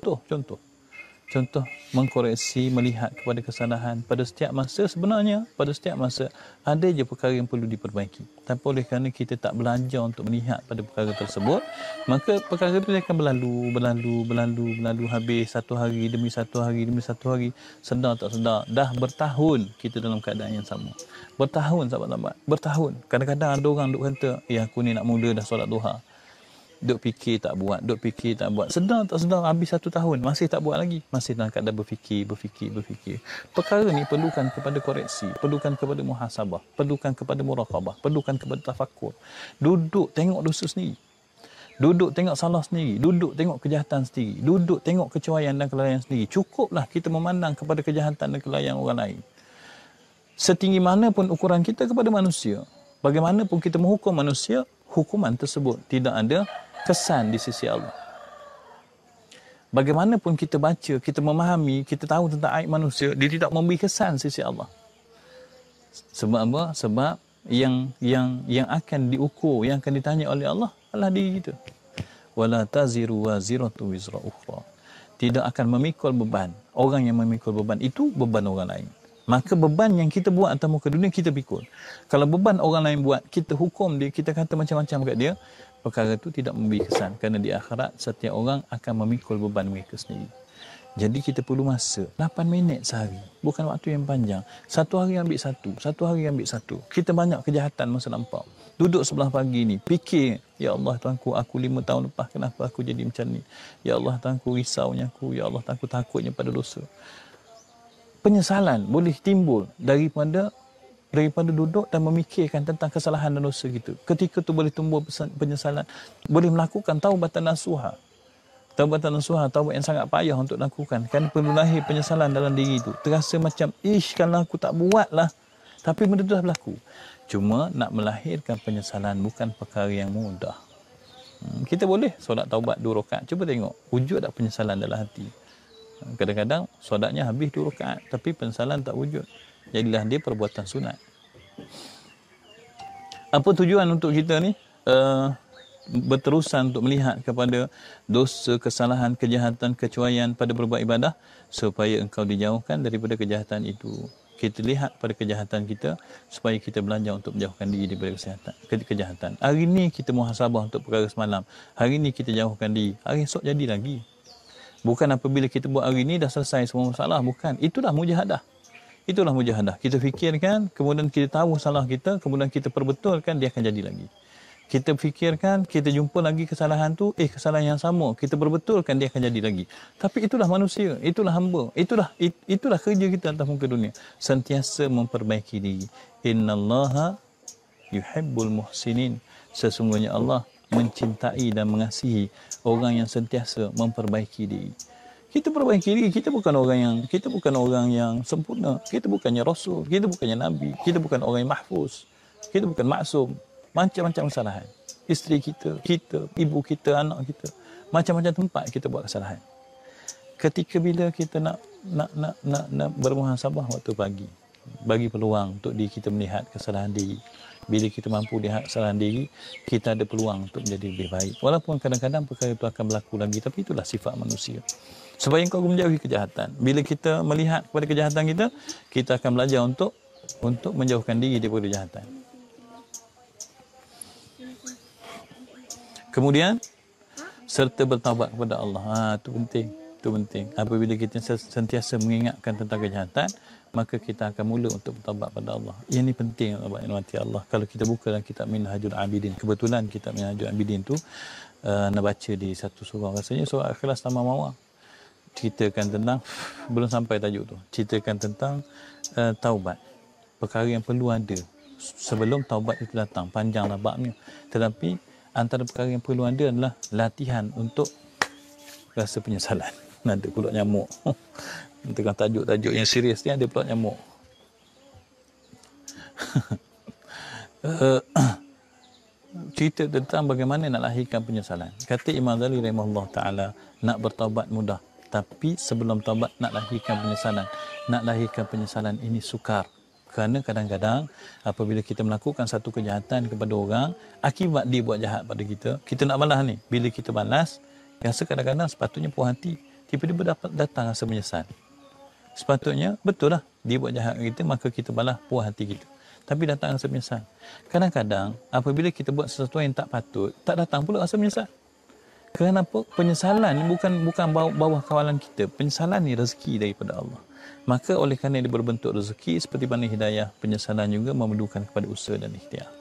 contoh mengkoreksi, melihat kepada kesalahan pada setiap masa. Sebenarnya pada setiap masa ada je perkara yang perlu diperbaiki, tapi oleh kerana kita tak belajar untuk melihat pada perkara tersebut, maka perkara itu akan berlalu habis satu hari demi satu hari, sedar tak sedar dah bertahun kita dalam keadaan yang sama. Bertahun, sahabat-sahabat, bertahun. Kadang-kadang ada orang duk kata, aku ni nak mula dah solat duha, duk fikir tak buat. Sedar tak sedar habis 1 tahun masih tak buat lagi. Masih dalam keadaan berfikir. Perkara ni perlukan kepada koreksi, perlukan kepada muhasabah, perlukan kepada muraqabah, perlukan kepada tafakur. Duduk tengok dosa sendiri. Duduk tengok salah sendiri. Duduk tengok kejahatan sendiri. Duduk tengok kecuaian dan kelalaian sendiri. Cukuplah kita memandang kepada kejahatan dan kelalaian orang lain. Setinggi mana pun ukuran kita kepada manusia, bagaimanapun kita menghukum manusia, hukuman tersebut tidak ada kesan di sisi Allah. Bagaimanapun kita baca, kita memahami, kita tahu tentang aib manusia, dia tidak memberi kesan di sisi Allah. Sebab apa? Sebab yang akan diukur, yang akan ditanya oleh Allah adalah diri kita. Wala taziru waziratu wizra ukhra. Tidak akan memikul beban. Orang yang memikul beban itu beban orang lain. Maka beban yang kita buat atas muka dunia kita pikul. Kalau beban orang lain buat, kita hukum dia, kita kata macam-macam kat dia, perkara itu tidak memberi kesan. Kerana di akhirat setiap orang akan memikul beban mereka sendiri. Jadi kita perlu masa 8 minit sehari, bukan waktu yang panjang. 1 hari ambil 1. Kita banyak kejahatan masa lampau. Duduk sebelah pagi ni, fikir, ya Allah Tuhanku, aku 5 tahun lepas kenapa aku jadi macam ni? Ya Allah Tuhanku, risaunya aku. Ya Allah Tuhanku, takutnya pada dosa. Penyesalan boleh timbul daripada duduk dan memikirkan tentang kesalahan dan dosa kita. Ketika tu boleh tumbuh penyesalan, boleh melakukan taubatan nasuha. Taubat yang sangat payah untuk lakukan. Kan perlu lahir penyesalan dalam diri tu. Terasa macam, kalau aku tak buat lah. Tapi benda tu dah berlaku. Cuma nak melahirkan penyesalan bukan perkara yang mudah. Kita boleh solat taubat 2 rakaat. Cuba tengok, wujud tak penyesalan dalam hati? Kadang-kadang solatnya habis 2 rakaat, tapi penyesalan tak wujud. Jadilah dia perbuatan sunat. Apa tujuan untuk kita ni? Berterusan untuk melihat kepada dosa, kesalahan, kejahatan, kecuaian pada berbuat ibadah supaya engkau dijauhkan daripada kejahatan itu. Kita lihat pada kejahatan kita supaya kita belajar untuk menjauhkan diri daripada kejahatan. Hari ni kita muhasabah untuk perkara semalam. Hari ni kita jauhkan diri. Hari esok jadi lagi. Bukan apabila kita buat hari ni dah selesai semua masalah. Bukan. Itulah mujahadah. Itulah mujahadah. Kita fikirkan, kemudian kita tahu salah kita, kemudian kita perbetulkan, dia akan jadi lagi. Kita fikirkan, kita jumpa lagi kesalahan tu, kesalahan yang sama, kita perbetulkan, dia akan jadi lagi. Tapi itulah manusia, itulah hamba, itulah kerja kita atas muka dunia. Sentiasa memperbaiki diri. Innallaha yuhibbul muhsinin. Sesungguhnya Allah mencintai dan mengasihi orang yang sentiasa memperbaiki diri. Kita perbaiki diri, kita bukan orang yang sempurna, kita bukannya rasul, kita bukannya nabi, kita bukan orang yang mahfuz, kita bukan maksum. Macam-macam kesalahan. Isteri kita, ibu kita, anak kita, macam-macam tempat kita buat kesalahan. Ketika bila kita nak bermuhasabah waktu pagi, bagi peluang untuk diri kita melihat kesalahan diri. Bila kita mampu lihat kesalahan diri, kita ada peluang untuk menjadi lebih baik. Walaupun kadang-kadang perkara itu akan berlaku lagi, tapi itulah sifat manusia. Supaya engkau menjauhi kejahatan. Bila kita melihat kepada kejahatan kita, kita akan belajar untuk menjauhkan diri daripada kejahatan. Kemudian serta bertaubat kepada Allah. Itu penting. Itu penting. Apabila kita sentiasa mengingatkan tentang kejahatan, maka kita akan mula untuk bertaubat pada Allah. Yang ini penting, Allah. Kalau kita buka dalam kitab Minhajul Abidin, kebetulan kitab Minhajul Abidin tu nak baca di satu surah, rasanya surah Ikhlas Tamam Mawar. Ceritakan tentang, belum sampai tajuk tu, ceritakan tentang taubat. Perkara yang perlu ada sebelum taubat itu datang. Panjanglah babnya. Tetapi antara perkara yang perlu ada adalah latihan untuk rasa penyesalan. Ada pula nyamuk. Tengah tajuk-tajuk yang serius ni ada pula nyamuk. Cerita tentang bagaimana nak lahirkan penyesalan. Kata Imam Ghazali rahimahullah ta'ala, nak bertaubat mudah. Tapi sebelum taubat nak lahirkan penyesalan. Nak lahirkan penyesalan ini sukar. Kerana kadang-kadang apabila kita melakukan satu kejahatan kepada orang, akibat dia buat jahat pada kita, kita nak balas ni. Bila kita balas, rasa kadang-kadang sepatutnya puas hati. Tiba-tiba datang rasa menyesal. Sepatutnya, betul lah, dia buat jahat kita, maka kita balas puas hati kita. Tapi datang rasa menyesal. Kadang-kadang apabila kita buat sesuatu yang tak patut, tak datang pula rasa menyesal. Kenapa? Penyesalan ni bukan bawah kawalan kita. Penyesalan ni rezeki daripada Allah. Maka oleh kerana dia berbentuk rezeki, seperti mana hidayah, penyesalan juga memerlukan kepada usaha dan ikhtiar.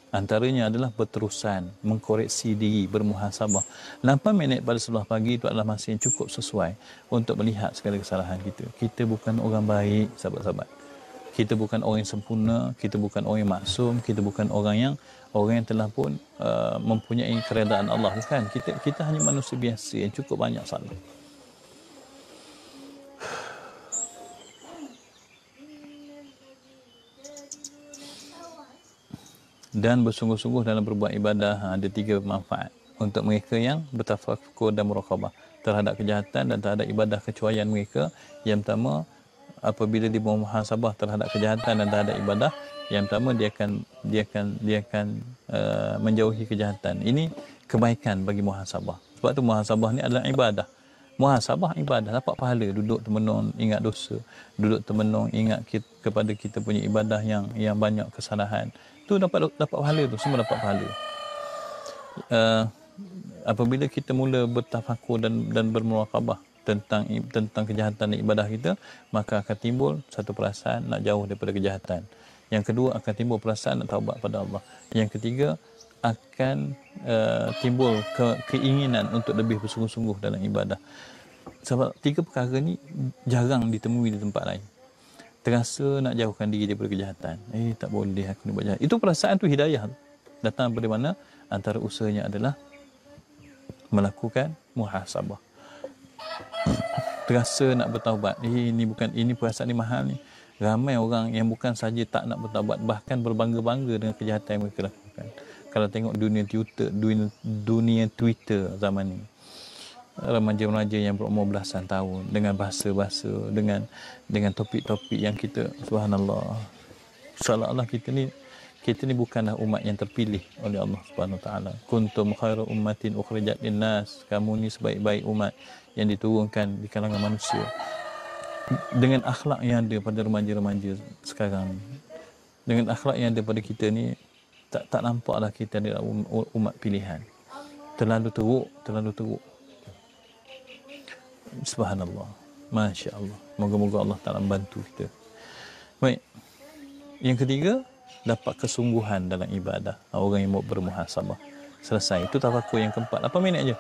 Antaranya adalah berterusan, mengkoreksi diri, bermuhasabah. 8 minit pada sebelah pagi itu adalah masa yang cukup sesuai untuk melihat segala kesalahan kita. Kita bukan orang baik, sahabat-sahabat. Kita bukan orang yang sempurna, kita bukan orang yang maksum, kita bukan orang yang telah pun mempunyai keredaan Allah. Bukan, kita hanya manusia biasa yang cukup banyak salah. Dan bersungguh-sungguh dalam berbuat ibadah. Ada 3 manfaat untuk mereka yang bertafakur dan muraqabah terhadap kejahatan dan terhadap ibadah kecuaian mereka. Yang pertama, apabila dia bermuhasabah terhadap kejahatan dan terhadap ibadah, yang pertama dia akan menjauhi kejahatan. Ini kebaikan bagi muhasabah. Sebab tu muhasabah ni adalah ibadah. Muhasabah ibadah, dapat pahala, duduk termenung ingat dosa, duduk termenung ingat kepada kita punya ibadah yang banyak kesalahan. Tu dapat pahala tu, semua dapat pahala. Apabila kita mula bertafakur dan bermuraqabah tentang kejahatan dan ibadah kita, maka akan timbul satu perasaan nak jauh daripada kejahatan. Yang kedua, akan timbul perasaan nak taubat pada Allah. Yang ketiga, akan timbul keinginan untuk lebih bersungguh-sungguh dalam ibadah. Sebab 3 perkara ni jarang ditemui di tempat lain. Terasa nak jauhkan diri daripada kejahatan. Tak boleh aku ni buat jahat. Itu perasaan tu hidayah. Datang daripada mana? Antara usahanya adalah melakukan muhasabah. Terasa nak bertaubat. Ini perasaan ni mahal ni. Ramai orang yang bukan saja tak nak bertaubat, bahkan berbangga-bangga dengan kejahatan yang mereka lakukan. Kalau tengok dunia Twitter zaman ni, remaja-remaja yang berumur belasan tahun dengan bahasa-bahasa, dengan topik-topik yang kita, subhanallah, seolah-olah kita Kita ni bukanlah umat yang terpilih oleh Allah Subhanahu Wa Taala. Kuntum khairu ummatin ukhrijat linnas. Kamu ni sebaik-baik umat yang diturunkan di kalangan manusia. Dengan akhlak yang ada pada remaja-remaja sekarang, dengan akhlak yang ada pada kita ni, tak nampaklah kita adalah umat pilihan. Terlalu teruk. Subhanallah. Masya Allah. Moga-moga Allah Ta'ala bantu kita. Baik. Yang ketiga, dapat kesungguhan dalam ibadah. Orang yang bermuhasabah. Selesai. Itu tafakur yang keempat. 8 minit je.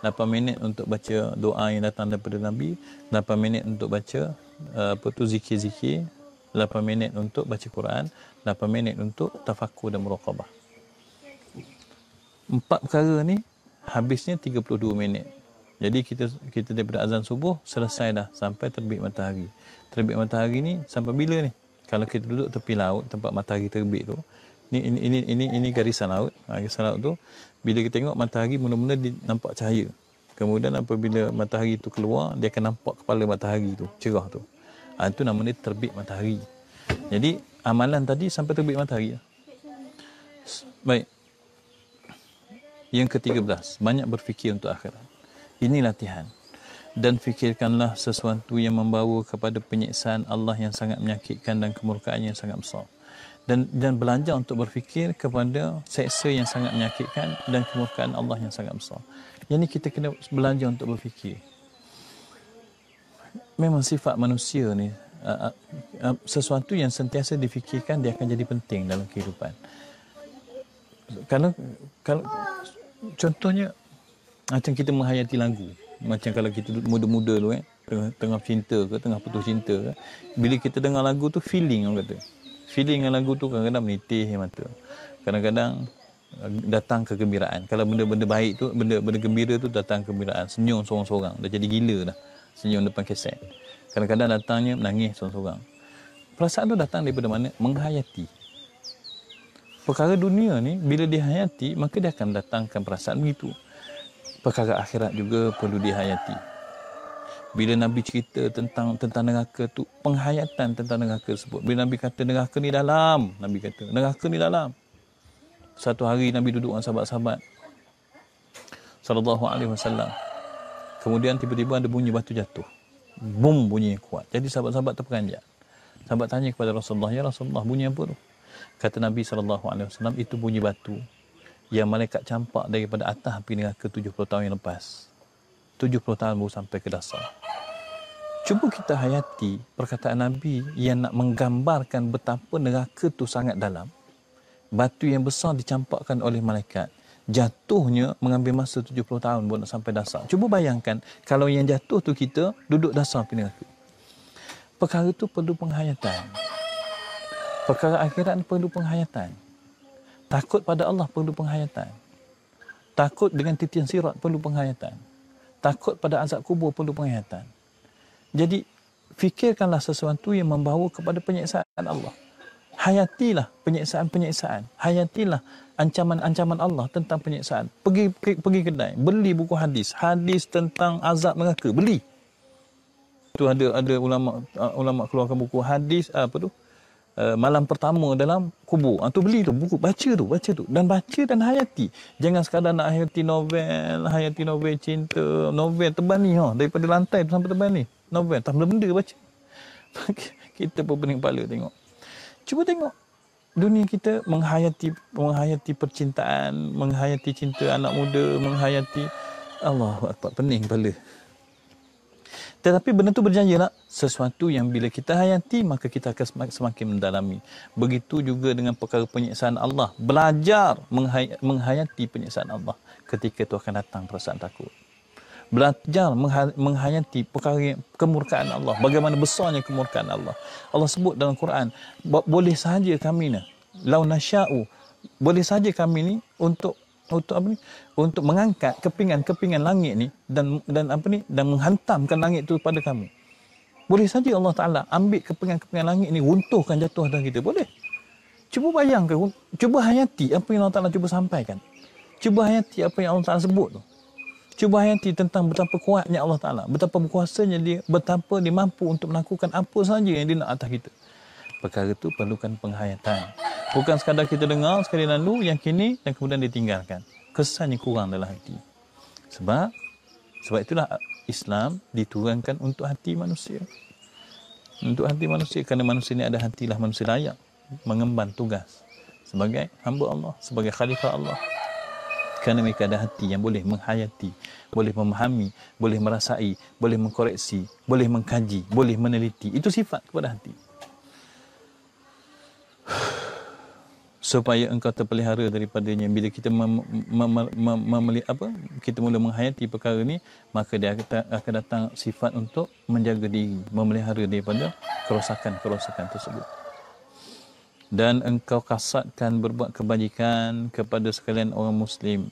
8 minit untuk baca doa yang datang daripada Nabi. 8 minit untuk baca zikir-zikir. 8 minit untuk baca Quran. 8 minit untuk tafakur dan muraqabah. 4 perkara ni habisnya 32 minit. Jadi kita daripada azan subuh selesai dah sampai terbit matahari. Terbit matahari ni sampai bila ni? Kalau kita duduk tepi laut tempat matahari terbit tu, ini garisan laut. Garisan laut tu bila kita tengok matahari mula-mula nampak cahaya. Kemudian apabila matahari tu keluar, dia akan nampak kepala matahari tu, cerah tu. Itu nama dia terbit matahari. Jadi amalan tadi sampai terbit matahari. Baik. Yang ke-13, banyak berfikir untuk akhirat. Ini latihan. Dan fikirkanlah sesuatu yang membawa kepada penyiksaan Allah yang sangat menyakitkan dan kemurkaan yang sangat besar. Dan belajar untuk berfikir kepada seksa yang sangat menyakitkan dan kemurkaan Allah yang sangat besar. Yang ini kita kena belajar untuk berfikir. Memang sifat manusia ni, sesuatu yang sentiasa difikirkan, dia akan jadi penting dalam kehidupan. Kalau contohnya, macam kita menghayati lagu. Macam kalau kita muda-muda tu tengah cinta ke, tengah putus cinta ke, bila kita dengar lagu tu, feeling orang kata. Feeling dengan lagu tu kadang-kadang menitih mata. Kadang-kadang datang kegembiraan. Kalau benda-benda baik tu, benda gembira tu datang kegembiraan. Senyum seorang-seorang. Dah jadi gila dah. Senyum depan kaset. Kadang-kadang datangnya menangis seorang-seorang. Perasaan tu datang daripada mana? Menghayati. Perkara dunia ni, bila dihayati, maka dia akan datangkan perasaan begitu. Perkara akhirat juga perlu dihayati. Bila Nabi cerita tentang neraka tu, penghayatan tentang neraka tersebut. Bila Nabi kata neraka ni dalam, Nabi kata neraka ni dalam. Satu hari Nabi duduk dengan sahabat-sahabat sallallahu alaihi wasallam. Kemudian tiba-tiba ada bunyi batu jatuh. Bum, bunyi yang kuat. Jadi sahabat-sahabat terperanjat. Sahabat tanya kepada Rasulullah, "Ya Rasulullah, bunyi apa tu?" Kata Nabi sallallahu alaihi wasallam, "Itu bunyi batu yang malaikat campak daripada atas api neraka 70 tahun yang lepas. 70 tahun baru sampai ke dasar." Cuba kita hayati perkataan Nabi yang nak menggambarkan betapa neraka tu sangat dalam. Batu yang besar dicampakkan oleh malaikat. Jatuhnya mengambil masa 70 tahun baru nak sampai dasar. Cuba bayangkan kalau yang jatuh tu kita duduk dasar api neraka. Perkara tu perlu penghayatan. Perkara akhirat perlu penghayatan. Takut pada Allah perlu penghayatan. Takut dengan titian sirat perlu penghayatan. Takut pada azab kubur perlu penghayatan. Jadi, fikirkanlah sesuatu yang membawa kepada penyiksaan Allah. Hayatilah penyiksaan-penyiksaan. Hayatilah ancaman-ancaman Allah tentang penyiksaan. Pergi kedai, beli buku hadis. Hadis tentang azab neraka, beli. Tu ada ulama keluarkan buku hadis, malam pertama dalam kubur. Tu beli tu buku, baca tu dan baca dan hayati. Jangan sekadar nak hayati novel cinta, novel tebal ni daripada lantai tu sampai tebal ni. Novel tak benda baca. Kita pun pening kepala tengok. Cuba tengok dunia kita menghayati percintaan, menghayati cinta anak muda, menghayati Allahu Akbar, pening kepala. Tetapi benda tu berjanji nak sesuatu yang bila kita hayati maka kita akan semakin mendalami. Begitu juga dengan perkara penyiksaan Allah. Belajar menghayati penyiksaan Allah. Ketika itu akan datang perasaan takut. Belajar menghayati perkara kemurkaan Allah. Bagaimana besarnya kemurkaan Allah. Allah sebut dalam Quran, boleh sahaja kami ni, lau nasya'u, boleh sahaja kami ni untuk apa ni? Untuk mengangkat kepingan langit ni dan menghantamkan langit itu pada kami. Boleh saja Allah Taala ambil kepingan langit ni, runtuhkan, jatuh atas kita. Boleh. Cuba bayangkan, cuba hayati apa yang Allah Taala cuba sampaikan. Cuba hayati apa yang Allah Taala sebut tu. Cuba hayati tentang betapa kuatnya Allah Taala, betapa berkuasanya dia, betapa dia mampu untuk melakukan apa saja yang dia nak atas kita. Perkara itu perlukan penghayatan. Bukan sekadar kita dengar sekali lalu, yang kini dan kemudian ditinggalkan. Kesannya kurang dalam hati. Sebab itulah Islam diturunkan untuk hati manusia. Untuk hati manusia, kerana manusia ini ada hatilah manusia layak mengemban tugas sebagai hamba Allah, sebagai khalifah Allah. Kerana mereka ada hati yang boleh menghayati, boleh memahami, boleh merasai, boleh mengkoreksi, boleh mengkaji, boleh meneliti. Itu sifat kepada hati. Supaya engkau terpelihara daripadanya. Bila kita kita mula menghayati perkara ni, maka dia akan datang sifat untuk menjaga diri, memelihara daripada kerosakan-kerosakan tersebut. Dan engkau kasatkan berbuat kebajikan kepada sekalian orang Muslim.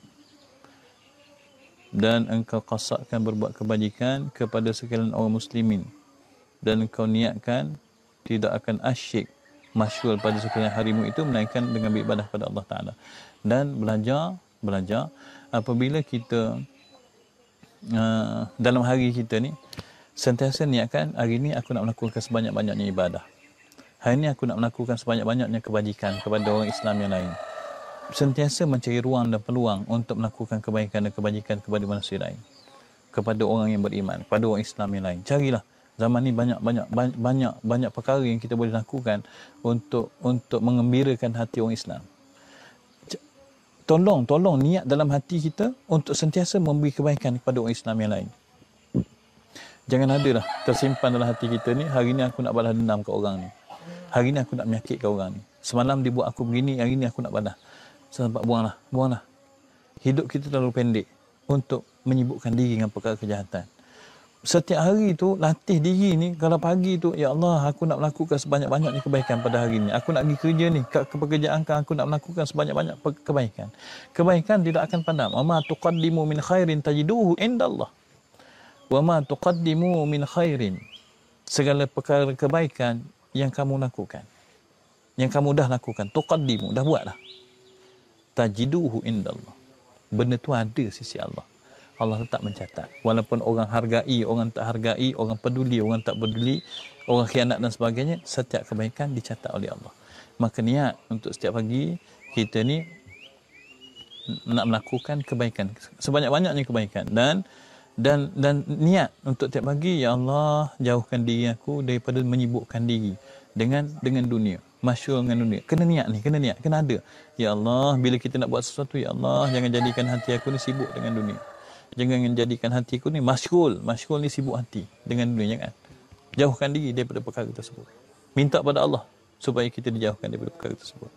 Dan engkau kasatkan berbuat kebajikan kepada sekalian orang Muslimin. Dan engkau niatkan tidak akan asyik masyghul pada sekalian harimu itu, melainkan dengan beribadah pada Allah Ta'ala. Dan belajar apabila kita dalam hari kita ni sentiasa niatkan, hari ni aku nak melakukan sebanyak-banyaknya ibadah. Hari ini aku nak melakukan sebanyak-banyaknya kebajikan kepada orang Islam yang lain. Sentiasa mencari ruang dan peluang untuk melakukan kebaikan dan kebajikan kepada manusia lain. Kepada orang yang beriman, kepada orang Islam yang lain. Carilah. Zaman ni banyak perkara yang kita boleh lakukan untuk mengembirakan hati orang Islam. Tolong niat dalam hati kita untuk sentiasa memberi kebaikan kepada orang Islam yang lain. Jangan adalah tersimpan dalam hati kita ni, hari ni aku nak balas dendam ke orang ni. Hari ni aku nak menyakitkan orang ni. Semalam dia buat aku begini, hari ni aku nak balas. Sebab buanglah. Hidup kita terlalu pendek untuk menyibukkan diri dengan perkara kejahatan. Setiap hari tu latih diri ni, kalau pagi tu, ya Allah, aku nak melakukan sebanyak-banyaknya kebaikan pada hari ni. Aku nak pergi kerja ni, ke pekerjaan aku nak melakukan sebanyak-banyak kebaikan. Kebaikan tidak akan padam. Wa ma tuqaddimu min khairin tajiduhu indallah. Wa ma tuqaddimu min khairin. Segala perkara kebaikan yang kamu lakukan, yang kamu dah lakukan, tuqaddimu, dah buat dah, tajiduhu indallah, benda tu ada sisi Allah. Allah tetap mencatat, walaupun orang hargai, orang tak hargai, orang peduli, orang tak peduli, orang khianat dan sebagainya, setiap kebaikan dicatat oleh Allah. Maka niat untuk setiap pagi kita ni nak melakukan kebaikan, sebanyak-banyaknya kebaikan, dan niat untuk tiap pagi, ya Allah, jauhkan diri aku daripada menyibukkan diri dengan dunia, masyhur dengan dunia. Kena niat, kena ada. Ya Allah, bila kita nak buat sesuatu, ya Allah, jangan jadikan hati aku ni sibuk dengan dunia. Jangan jadikan hati aku ni masyghul ni sibuk hati dengan dunia. Jangan. Jauhkan diri daripada perkara tersebut. Minta pada Allah supaya kita dijauhkan daripada perkara tersebut.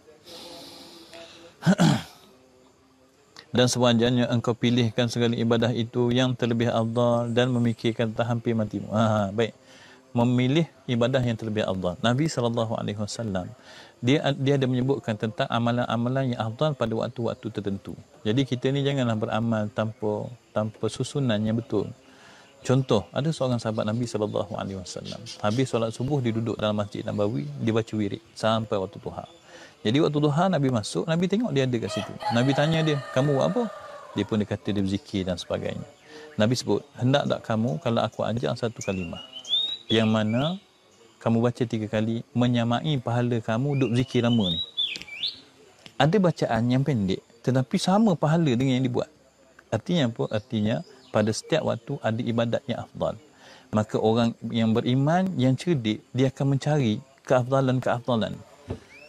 Dan sewajarnya engkau pilihkan segala ibadah itu yang terlebih afdal dan memikirkan tahampi matimu. Baik. Memilih ibadah yang terlebih afdal. Nabi SAW dia ada menyebutkan tentang amalan-amalan yang afdal pada waktu-waktu tertentu. Jadi kita ni janganlah beramal tanpa susunan yang betul. Contoh, ada seorang sahabat Nabi SAW. Habis solat subuh dia duduk dalam Masjid Nabawi, dia baca wirid sampai waktu duha. Jadi waktu duha Nabi masuk, Nabi tengok dia ada kat situ. Nabi tanya dia, kamu buat apa? Dia pun dia kata dia berzikir dan sebagainya. Nabi sebut, hendak tak kamu kalau aku ajar satu kalimah yang mana kamu baca 3 kali, menyamai pahala kamu duk zikir lama ni. Ada bacaan yang pendek tetapi sama pahala dengan yang dibuat. Artinya apa? Artinya pada setiap waktu ada ibadat yang afdal. Maka orang yang beriman, yang cerdik, dia akan mencari keafdalan.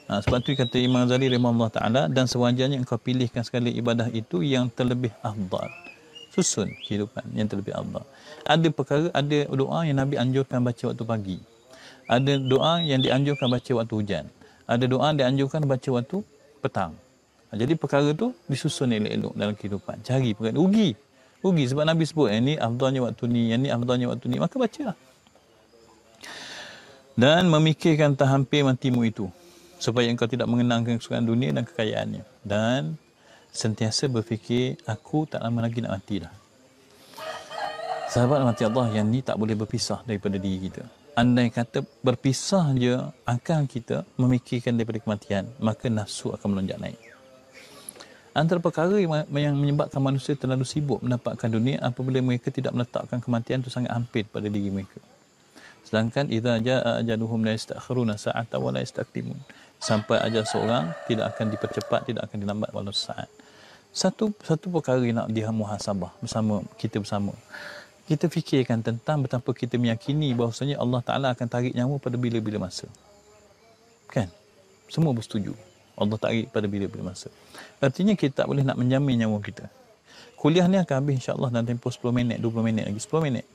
Sebab tu kata Imam Ghazali rahimahullah ta'ala, dan sewajarnya engkau pilihkan segala ibadah itu yang terlebih afdal. Susun kehidupan yang terlebih afdal. Ada doa yang Nabi anjurkan baca waktu pagi. Ada doa yang dianjurkan baca waktu hujan. Ada doa yang dianjurkan baca waktu petang. Jadi perkara tu disusun elok-elok dalam kehidupan. Cari perkara. Rugi sebab Nabi sebut yang ni afdalnya waktu ni, yang ni afdalnya waktu ni, maka bacalah. Dan memikirkan tahampi matimu itu, supaya engkau tidak mengenangkan kesukaan dunia dan kekayaannya. Dan sentiasa berfikir, aku tak lama lagi nak mati dah. Sahabat mati Allah, yang ni tak boleh berpisah daripada diri kita. Andai kata berpisah je akal kita memikirkan daripada kematian, maka nafsu akan melonjak naik. Antara perkara yang menyebabkan manusia terlalu sibuk mendapatkan dunia apabila mereka tidak meletakkan kematian itu sangat hampir pada diri mereka. Sedangkan idza jaa ajaluhum la yastakhiruna sa'atan wa la yastaqdimun. sampai ajal seorang tidak akan dipercepat, tidak akan dilambat walau saat. Satu perkara yang nak dimuhasabah bersama kita bersama. Kita fikirkan tentang betapa kita meyakini bahawasanya Allah Ta'ala akan tarik nyawa pada bila-bila masa. Kan? Semua bersetuju. Allah tarik pada bila-bila masa. Artinya kita tak boleh nak menjamin nyawa kita. Kuliah ni akan habis insya-Allah dalam tempoh 10 minit, 20 minit lagi. 10 minit.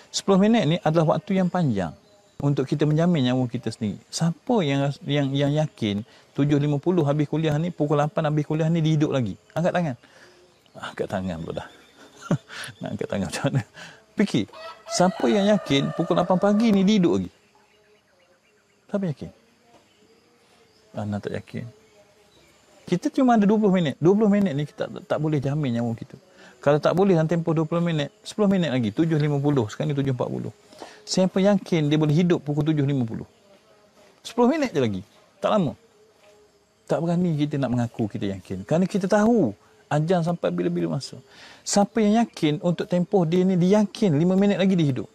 10 minit ni adalah waktu yang panjang untuk kita menjamin nyawa kita sendiri. Siapa yang yakin 7.50 habis kuliah ni, pukul 8 habis kuliah ni dihidup lagi? Angkat tangan. Angkat tangan pula dah. Nak angkat tangan macam mana? Fikir. Siapa yang yakin pukul 8 pagi ni dihidup lagi? Siapa yakin? Anak tak yakin. Kita cuma ada 20 minit. 20 minit ni kita tak boleh jamin nyawa kita. Kalau tak boleh dalam tempoh 20 minit, 10 minit lagi, 7.50, sekarang ni 7.40. Siapa yakin dia boleh hidup pukul 7.50? 10 minit je lagi. Tak lama. Tak berani kita nak mengaku kita yakin. Kerana kita tahu ajal sampai bila-bila masa. Siapa yang yakin untuk tempoh dia ni, dia yakin 5 minit lagi dia hidup.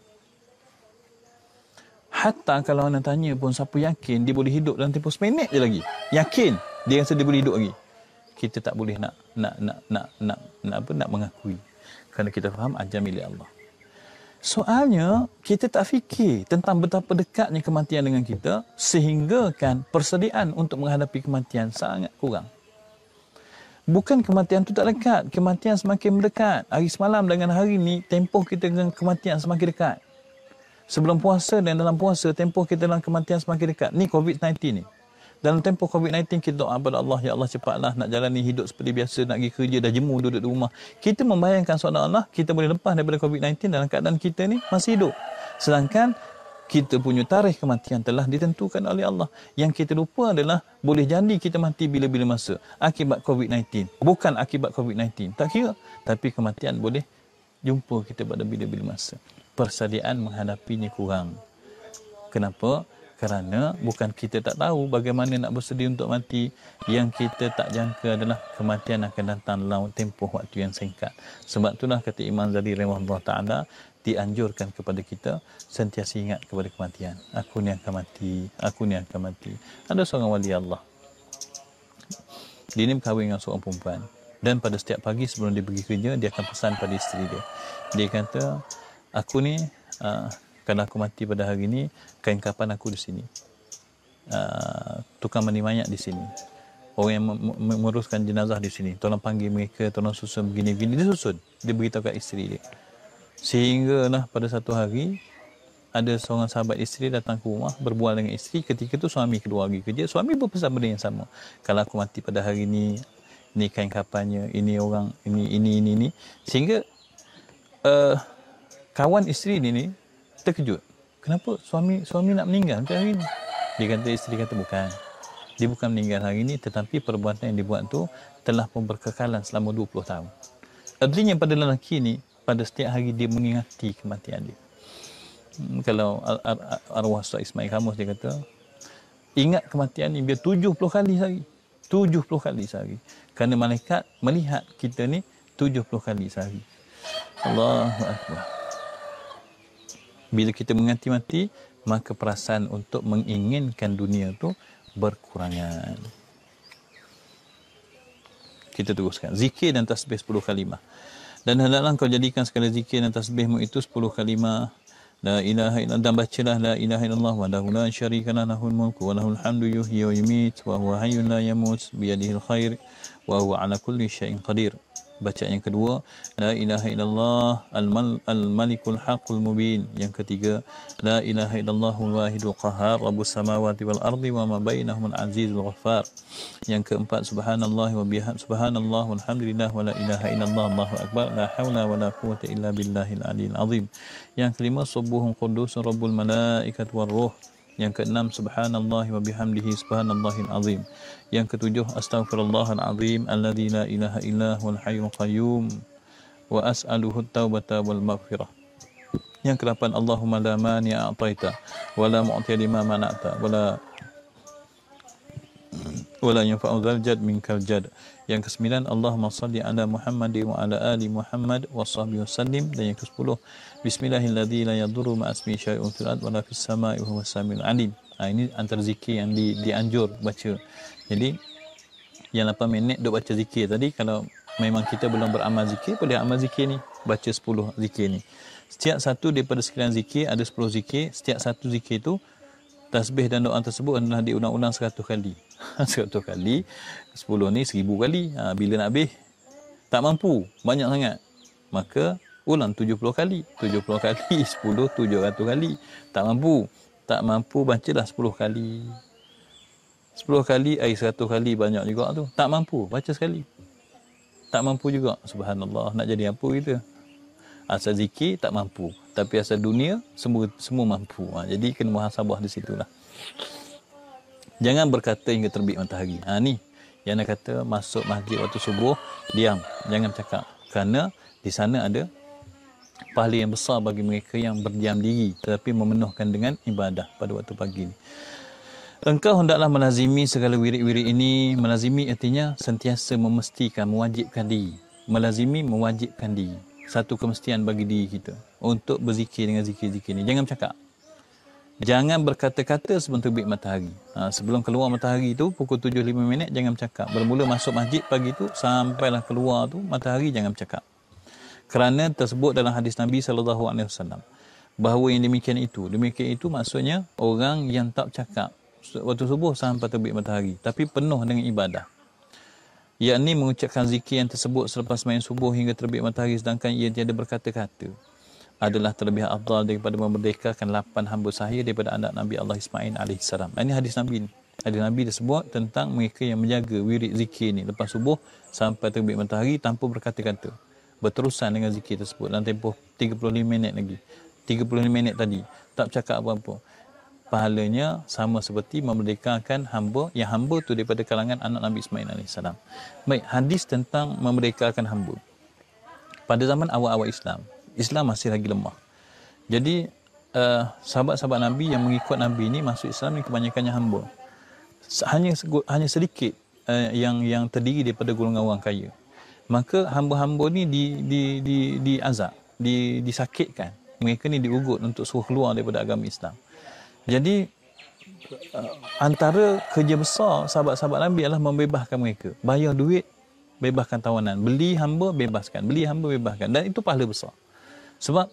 Hatta kalau orang tanya pun siapa yakin dia boleh hidup dalam tempoh 10 minit je lagi. Yakin dia rasa dia boleh hidup lagi. Kita tak boleh nak mengakui. Kerana kita faham ajal milik Allah. Soalnya kita tak fikir tentang betapa dekatnya kematian dengan kita sehingga kan persediaan untuk menghadapi kematian sangat kurang. Bukan kematian tu tak dekat, kematian semakin mendekat. Hari semalam dengan hari ni tempoh kita dengan kematian semakin dekat. Sebelum puasa dan dalam puasa, tempoh kita dalam kematian semakin dekat. Ni COVID-19 ni. Dalam tempoh COVID-19, kita doa kepada Allah, ya Allah cepatlah nak jalani hidup seperti biasa, nak pergi kerja, dah jemu duduk di rumah. Kita membayangkan seolah-olah kita boleh lepas daripada COVID-19 dalam keadaan kita ni masih hidup. Sedangkan kita punya tarikh kematian telah ditentukan oleh Allah. Yang kita lupa adalah boleh jadi kita mati bila-bila masa akibat COVID-19. Bukan akibat COVID-19. Tak kira. Tapi kematian boleh jumpa kita pada bila-bila masa. Persediaan menghadapinya kurang. Kenapa? Kerana bukan kita tak tahu bagaimana nak bersedia untuk mati. Yang kita tak jangka adalah kematian akan datang dalam tempoh waktu yang singkat. Sebab itulah kata Imam Ghazali rahimahullah ta'ala, dianjurkan kepada kita sentiasa ingat kepada kematian. Aku ni akan mati. Aku ni akan mati. Ada seorang wali Allah. Dia ni berkahwin dengan seorang perempuan. Dan pada setiap pagi sebelum dia pergi kerja, dia akan pesan pada isteri dia. Dia kata, aku ni, kalau aku mati pada hari ni, kain kapan aku di sini. Tukang mandi mayat di sini. Orang yang menguruskan jenazah di sini. Tolong panggil mereka, tolong susun begini-begini. Dia susun. Dia beritahu kat isteri dia. Sehinggalah pada satu hari, ada seorang sahabat isteri datang ke rumah, berbual dengan isteri. Ketika tu suami kedua pergi kerja. Suami berpesan benda yang sama. Kalau aku mati pada hari ni, ni kain kapannya, ini orang, ini. Sehingga kawan isteri ni terkejut. Kenapa suami nak meninggal hari ni? Isteri kata bukan. Dia bukan meninggal hari ni, tetapi perbuatan yang dibuat tu telah berkekalan selama 20 tahun. Artinya pada lelaki ni, pada setiap hari dia mengingati kematian dia. Kalau arwah Ustaz Ismail Khamus dia kata, ingat kematian ni biar 70 kali sehari. 70 kali sehari. Kerana malaikat melihat kita ni 70 kali sehari. Allahu Akbar. Bila kita mengingati mati, maka perasaan untuk menginginkan dunia tu berkurangan. Kita teruskan. Zikir dan tasbih 10 kalimah. Dan hendaklah kau jadikan segala zikir dan tasbihmu itu 10 kalimah. La ilaha illallah, dan bacalah la ilaha illallah wa la syarika lahu lahul mulku wa lahul hamdu yuhyi wa yumiit wa huwa hayyun la yamut bi yadihil khair wa huwa ala kulli syai'in qadir. Bacaan yang kedua, la ilaha illallah al-malikul haqqul mubin. Yang ketiga, la ilaha illallahul wahidul qahhar rabbus samawati wal ardi wa ma bainahumul azizul ghaffar. Yang keempat, subhanallah wa bihamdihi, subhanallah walhamdulillah wa la ilaha illallah allahu akbar, la haula wa la quwwata illa billahil aliyil azim. Yang kelima, subuhun qudusun rabbul malaikat war ruh. Yang keenam, subhanallah wa bihamdihi, subhanallahil azim. Yang ketujuh, astaghfirullahal azim alladzi la ilaha illa huwal hayyul qayyum wa as'aluhu at-taubata wal maghfirah. Yang kedelapan, Allahumma la mani'a a'taita wa la mu'tiya lima mana'ta wa wala yanfa'u dzal jad minkal jad. Yang ke-9, Allahumma salli ala Muhammad wa ala ali Muhammad wa sahbihi wasallim. Dan yang ke-10, bismillahilladzi la yadurru ma asmi syai'un fil ard wa la fis sama'i wa huwas samiul alim. Ini antara zikir yang dianjur baca. Jadi yang 8 minit duk baca zikir tadi, kalau memang kita belum beramal zikir, boleh amal zikir ni, baca 10 zikir ni. Setiap satu daripada 9 zikir ada 10 zikir. Setiap satu zikir tu, tasbih dan doa tersebut adalah diulang-ulang 100 kali. 100 kali, 10 ni 1000 kali. Bila nak habis, tak mampu, banyak sangat, maka ulang 70 kali. 70 kali 10, 700 kali. Tak mampu, bacalah 10 kali. 10 kali, 100 kali banyak juga tu. Tak mampu, baca sekali. Tak mampu juga. Subhanallah, nak jadi apa kita? Asal zikir tak mampu, tapi asal dunia semua mampu. Jadi kena muhasabah di situlah. Jangan berkata hingga terbit matahari. Ni yang nak kata masuk masjid waktu subuh, diam, jangan bercakap, kerana di sana ada pahala yang besar bagi mereka yang berdiam diri tetapi memenuhkan dengan ibadah pada waktu pagi ni. Engkau hendaklah melazimi segala wirid-wirid ini. Melazimi artinya sentiasa memestikan, mewajibkan diri. Melazimi, mewajibkan diri. Satu kemestian bagi diri kita untuk berzikir dengan zikir-zikir ni. Jangan bercakap. Jangan berkata-kata sebelum terbit matahari. Sebelum keluar matahari tu, pukul 7.05, jangan bercakap. Bermula masuk masjid pagi tu, sampailah keluar tu matahari, jangan bercakap. Kerana tersebut dalam hadis Nabi SAW, bahawa yang demikian itu maksudnya orang yang tak bercakap waktu subuh sampai terbit matahari, tapi penuh dengan ibadah, yakni mengucapkan zikir yang tersebut selepas sembahyang subuh hingga terbit matahari, sedangkan ia tiada berkata-kata, adalah terlebih afdal daripada memerdekakan 8 hamba sahaya daripada anak Nabi Allah Ismail AS. Ini hadis Nabi ni. Hadis Nabi disebut tentang mereka yang menjaga wirid zikir ni lepas subuh sampai terbit matahari tanpa berkata-kata, berterusan dengan zikir tersebut dalam tempoh 35 minit lagi. 35 minit tadi tak bercakap apa-apa, pahalanya sama seperti memerdekakan hamba, yang hamba tu daripada kalangan anak Nabi Ismail AS. Baik, hadis tentang memerdekakan hamba. Pada zaman awal-awal Islam masih lagi lemah. Jadi sahabat-sahabat Nabi yang mengikut Nabi ni masuk Islam ni kebanyakannya hamba. Hanya sedikit yang terdiri daripada golongan orang kaya. Maka hamba-hamba ni diazab, disakitkan. Mereka ni diugut untuk suruh keluar daripada agama Islam. Jadi antara kerja besar sahabat-sahabat Nabi adalah membebaskan mereka. Bayar duit, bebaskan tawanan. Beli hamba, bebaskan. Dan itu pahala besar. Sebab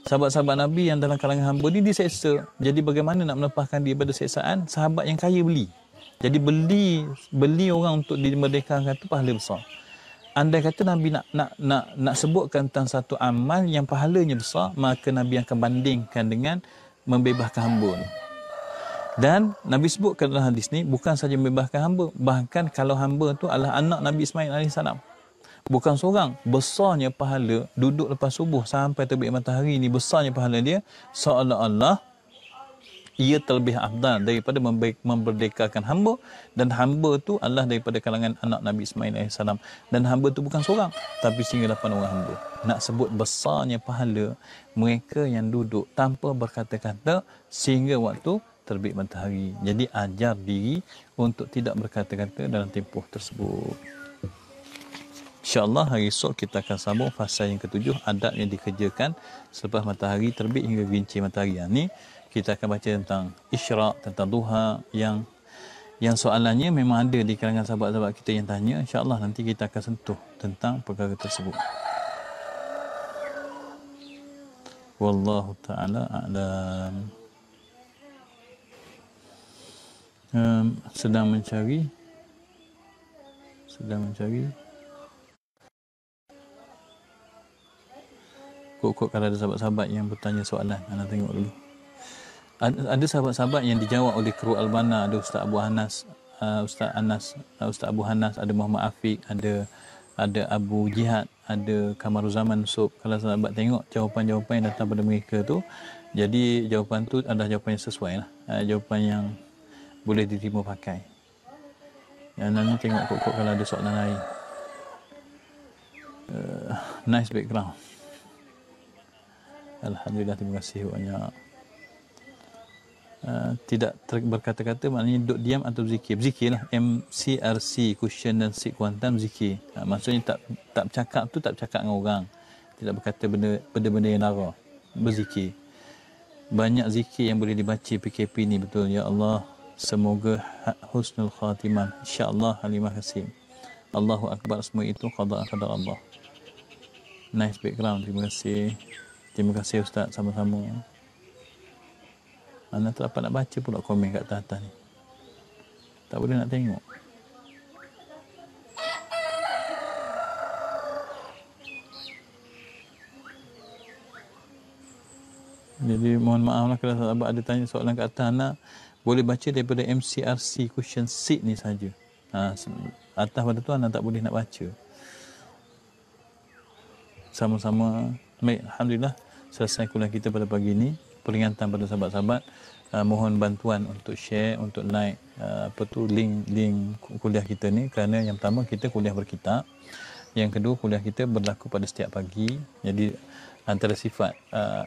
sahabat-sahabat Nabi yang dalam kalangan hamba ni diseksa. Jadi bagaimana nak melepaskan dia daripada seksaan? Sahabat yang kaya beli. Jadi beli orang untuk dimerdekakan itu pahala besar. Andai kata Nabi nak sebutkan tentang satu amal yang pahalanya besar, maka Nabi akan bandingkan dengan membebaskan hamba ni. Dan Nabi sebutkan dalam hadis ni, bukan saja membebaskan hamba, bahkan kalau hamba tu adalah anak Nabi Ismail AS, bukan seorang, besarnya pahala duduk lepas subuh sampai terbit matahari ni, besarnya pahala dia, seolah-olah ia terlebih afdal daripada memerdekakan hamba, dan hamba tu adalah daripada kalangan anak Nabi Ismail AS. Dan hamba tu bukan seorang, tapi sehingga 8 orang hamba. Nak sebut besarnya pahala mereka yang duduk tanpa berkata-kata sehingga waktu terbit matahari. Jadi ajar diri untuk tidak berkata-kata dalam tempoh tersebut. InsyaAllah hari esok kita akan sambung fasa yang ke-7, adab yang dikerjakan selepas matahari terbit hingga gelincir matahari. Ni kita akan baca tentang isyraq, tentang duha, yang soalannya memang ada di kalangan sahabat-sahabat kita yang tanya. InsyaAllah nanti kita akan sentuh tentang perkara tersebut. Wallahu ta'ala a'lam. Sedang mencari kok kalau ada sahabat-sahabat yang bertanya soalan, anda tengok dulu. Ada sahabat-sahabat yang dijawab oleh kru Albana. Ada Ustaz Abu Hanas, Ustaz Abu Hanas, ada Muhammad Afiq, ada Abu Jihad, ada Kamaruzaman Sub. Kalau sahabat tengok jawapan-jawapan yang datang pada mereka tu, jadi jawapan tu adalah jawapan yang sesuai lah. Jawapan yang boleh diterima pakai. Yang nanti tengok kok kalau ada soalan lain. Nice background. Alhamdulillah, terima kasih banyak. tidak berkata-kata, maknanya duduk diam atau zikir. Zikir lah. MCRC, cushion dan seat quantum, zikir. Maksudnya tak bercakap tu, tak bercakap dengan orang. Tidak berkata benda-benda yang lara. Berzikir. Banyak zikir yang boleh dibaca PKP ni, betul. Ya Allah, semoga husnul khatimah. InsyaAllah Halimah Kasim. Allahu Akbar, semua itu qada qadar Allah. Nice background, terima kasih. Terima kasih Ustaz, sama-sama. Ana tak dapat nak baca pula komen kat atas ni. Tak boleh nak tengok. Jadi mohon maaf lah kalau sahabat ada tanya soalan kat atas. Ana boleh baca daripada MCRC question seat ni saja. Atas pada tu Ana tak boleh nak baca. Sama-sama. Baik, alhamdulillah selesai kuliah kita pada pagi ni. Peringatan pada sahabat-sahabat, mohon bantuan untuk share, untuk like link kuliah kita ni, kerana yang pertama kita kuliah berkitab, yang kedua kuliah kita berlaku pada setiap pagi. Jadi antara sifat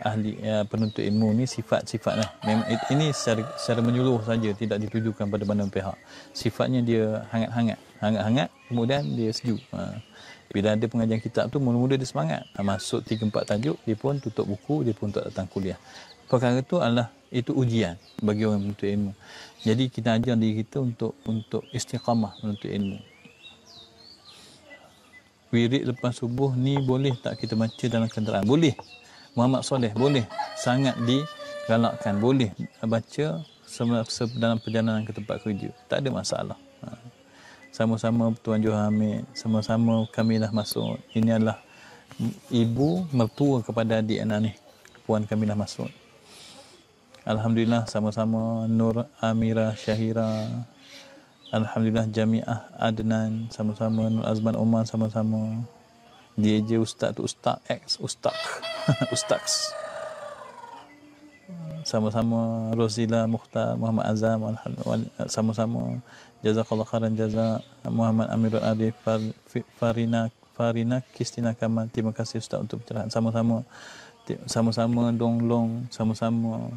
ahli penuntut ilmu ni sifat-sifat lah. Memang ini secara menyeluruh saja, tidak ditujukan pada mana pihak. Sifatnya dia hangat-hangat, kemudian dia sejuk. Bila ada pengajian kitab tu, mula-mula dia semangat. Masuk 3-4 tajuk, dia pun tutup buku, dia pun tak datang kuliah. Perkara itu adalah itu ujian bagi orang menuntut ilmu. Jadi kita ajar diri kita untuk istiqamah menuntut ilmu. Wirid lepas subuh ni boleh tak kita baca dalam kenderaan? Boleh. Muhammad Soleh boleh. Sangat digalakkan. Boleh baca dalam perjalanan ke tempat kerja. Tak ada masalah. Sama-sama Tuan Johor Hamid, sama-sama Kamilah Masud. Ini adalah ibu mertua kepada adik anak ni, Puan Kamilah Masud. Alhamdulillah, sama-sama Nur Amira Syahira. Alhamdulillah Jamiah Adnan, sama-sama Nur Azman Omar, sama-sama. Dia je ustaz tu, Ustaz X, Ustaz. Sama-sama Rosila Mukhtar, Muhammad Azam, alhamdulillah, sama-sama. Jazakallah khairan jaza Muhammad Amirul Arif, Farina Kristina Kamal. Terima kasih Ustaz untuk pencerahan. Sama-sama Donglong, sama-sama.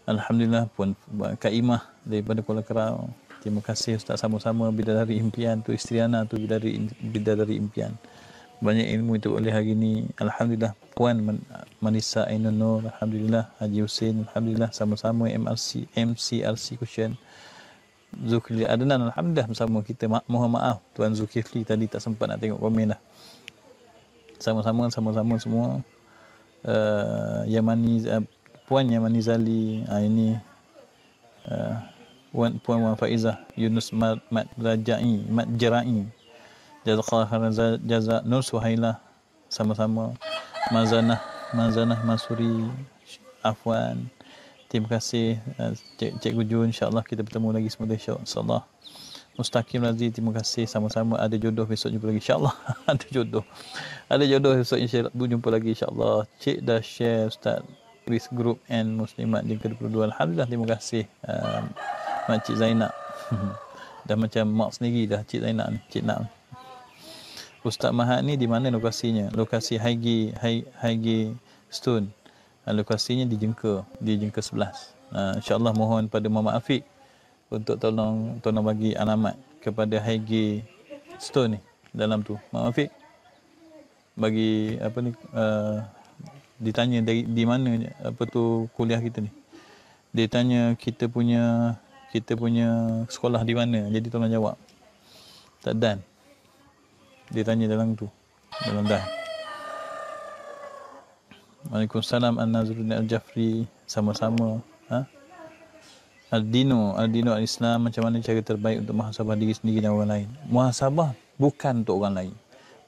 Alhamdulillah pun Kak Imah daripada Kuala Kerau. Terima kasih Ustaz, sama-sama. Bidadari Impian tu, isteri Ana tu bidadari Impian. Banyak ilmu itu oleh hari ini. Alhamdulillah Puan Manisa Ainun Nur, alhamdulillah Haji Hussein, alhamdulillah sama-sama MCRC Cushion. Zulkifli Adnan, alhamdulillah bersama kita. Mohon maaf Tuan Zulkifli tadi tak sempat nak tengok komen lah. Sama-sama semua. Yamani, Puan Yamani Zali, ini Puan Wan Faizah, Yunus Mat Jerai, Jazakallah khairan jaza Nur Suhailah, sama-sama. Mazanah Masuri, Afwan. Terima kasih Cikgu Jun, insya-Allah kita bertemu lagi semoga insya-Allah. Mustaqim Razi, terima kasih, sama-sama. Ada jodoh besok jumpa lagi insya-Allah. Ada jodoh besok insya-Allah jumpa lagi insya-Allah. Cik dah share Ustaz Chris Group and Muslimat yang ke-22. Alhamdulillah, terima kasih Makcik Zainab. Dah macam mak sendiri dah Cik Zainab ni, Cik Nak. Ustaz Mahat ni di mana lokasinya? Lokasi Haigi Stone. Lokasinya di Jengka 11. InsyaAllah mohon pada Muhammad Afiq untuk tolong bagi alamat kepada Haigi Stone ni dalam tu. Muhammad Afiq bagi ditanya di mana kuliah kita ni. Dia tanya kita punya sekolah di mana. Jadi tolong jawab. Tak dan. Dia tanya dalam tu. Dalam dan. Waalaikumsalam An-Nazruddin Al-Jafri, sama-sama. Aldino Al-Islam, macam mana cara terbaik untuk muhasabah diri sendiri dan orang lain? Muhasabah bukan untuk orang lain.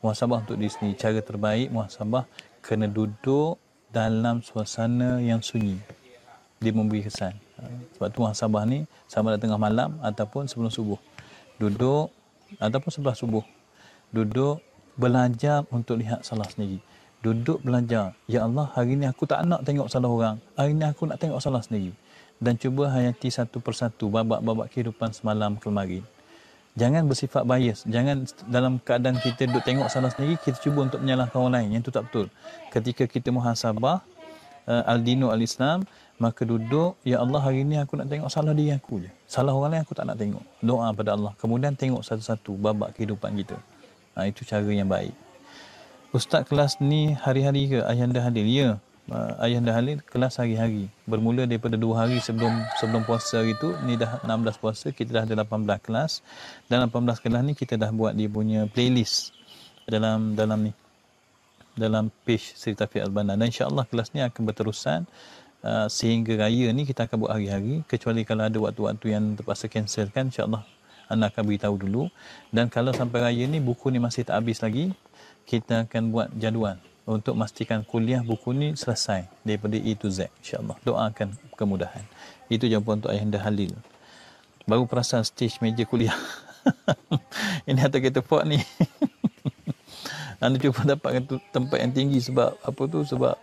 Muhasabah untuk diri sendiri. Cara terbaik muhasabah kena duduk dalam suasana yang sunyi. Dia memberi kesan. Sebab tu muhasabah ni sama ada tengah malam ataupun sebelum subuh. Duduk ataupun sebelah subuh. Duduk belajar untuk lihat salah sendiri. Duduk belajar. Ya Allah, hari ni aku tak nak tengok salah orang. Hari ni aku nak tengok salah sendiri. Dan cuba hayati satu persatu babak-babak kehidupan semalam kemarin. Jangan bersifat bias. Jangan dalam keadaan kita duduk tengok salah sendiri, kita cuba untuk menyalahkan orang lain. Yang itu tak betul. Ketika kita muhasabah, Aldino Al-Islam, maka duduk, ya Allah hari ni aku nak tengok salah diri aku je. Salah orang lain aku tak nak tengok. Doa pada Allah. Kemudian tengok satu-satu babak kehidupan kita. Itu cara yang baik. Ustaz kelas ni hari-hari ke Ayahanda Halil? Ya, Ayahanda Halil kelas hari-hari. Bermula daripada 2 hari sebelum puasa hari tu, ni dah 16 puasa, kita dah ada 18 kelas. Dan 18 kelas ni kita dah buat dia punya playlist dalam page Seri Taufik Al-Banna. Dan insya-Allah kelas ni akan berterusan sehingga raya ni kita akan buat hari-hari, kecuali kalau ada waktu-waktu yang terpaksa cancelkan, insya-Allah anda akan beritahu dulu. Dan kalau sampai raya ni buku ni masih tak habis lagi, kita akan buat jadual untuk memastikan kuliah buku ni selesai daripada A to Z, insya-Allah. Doakan kemudahan. Itu jawapan untuk Ayahanda Halil. Baru perasan stage meja kuliah. Ini atas kereta Ford ni. Anda cuba dapatkan tempat yang tinggi sebab apa tu, sebab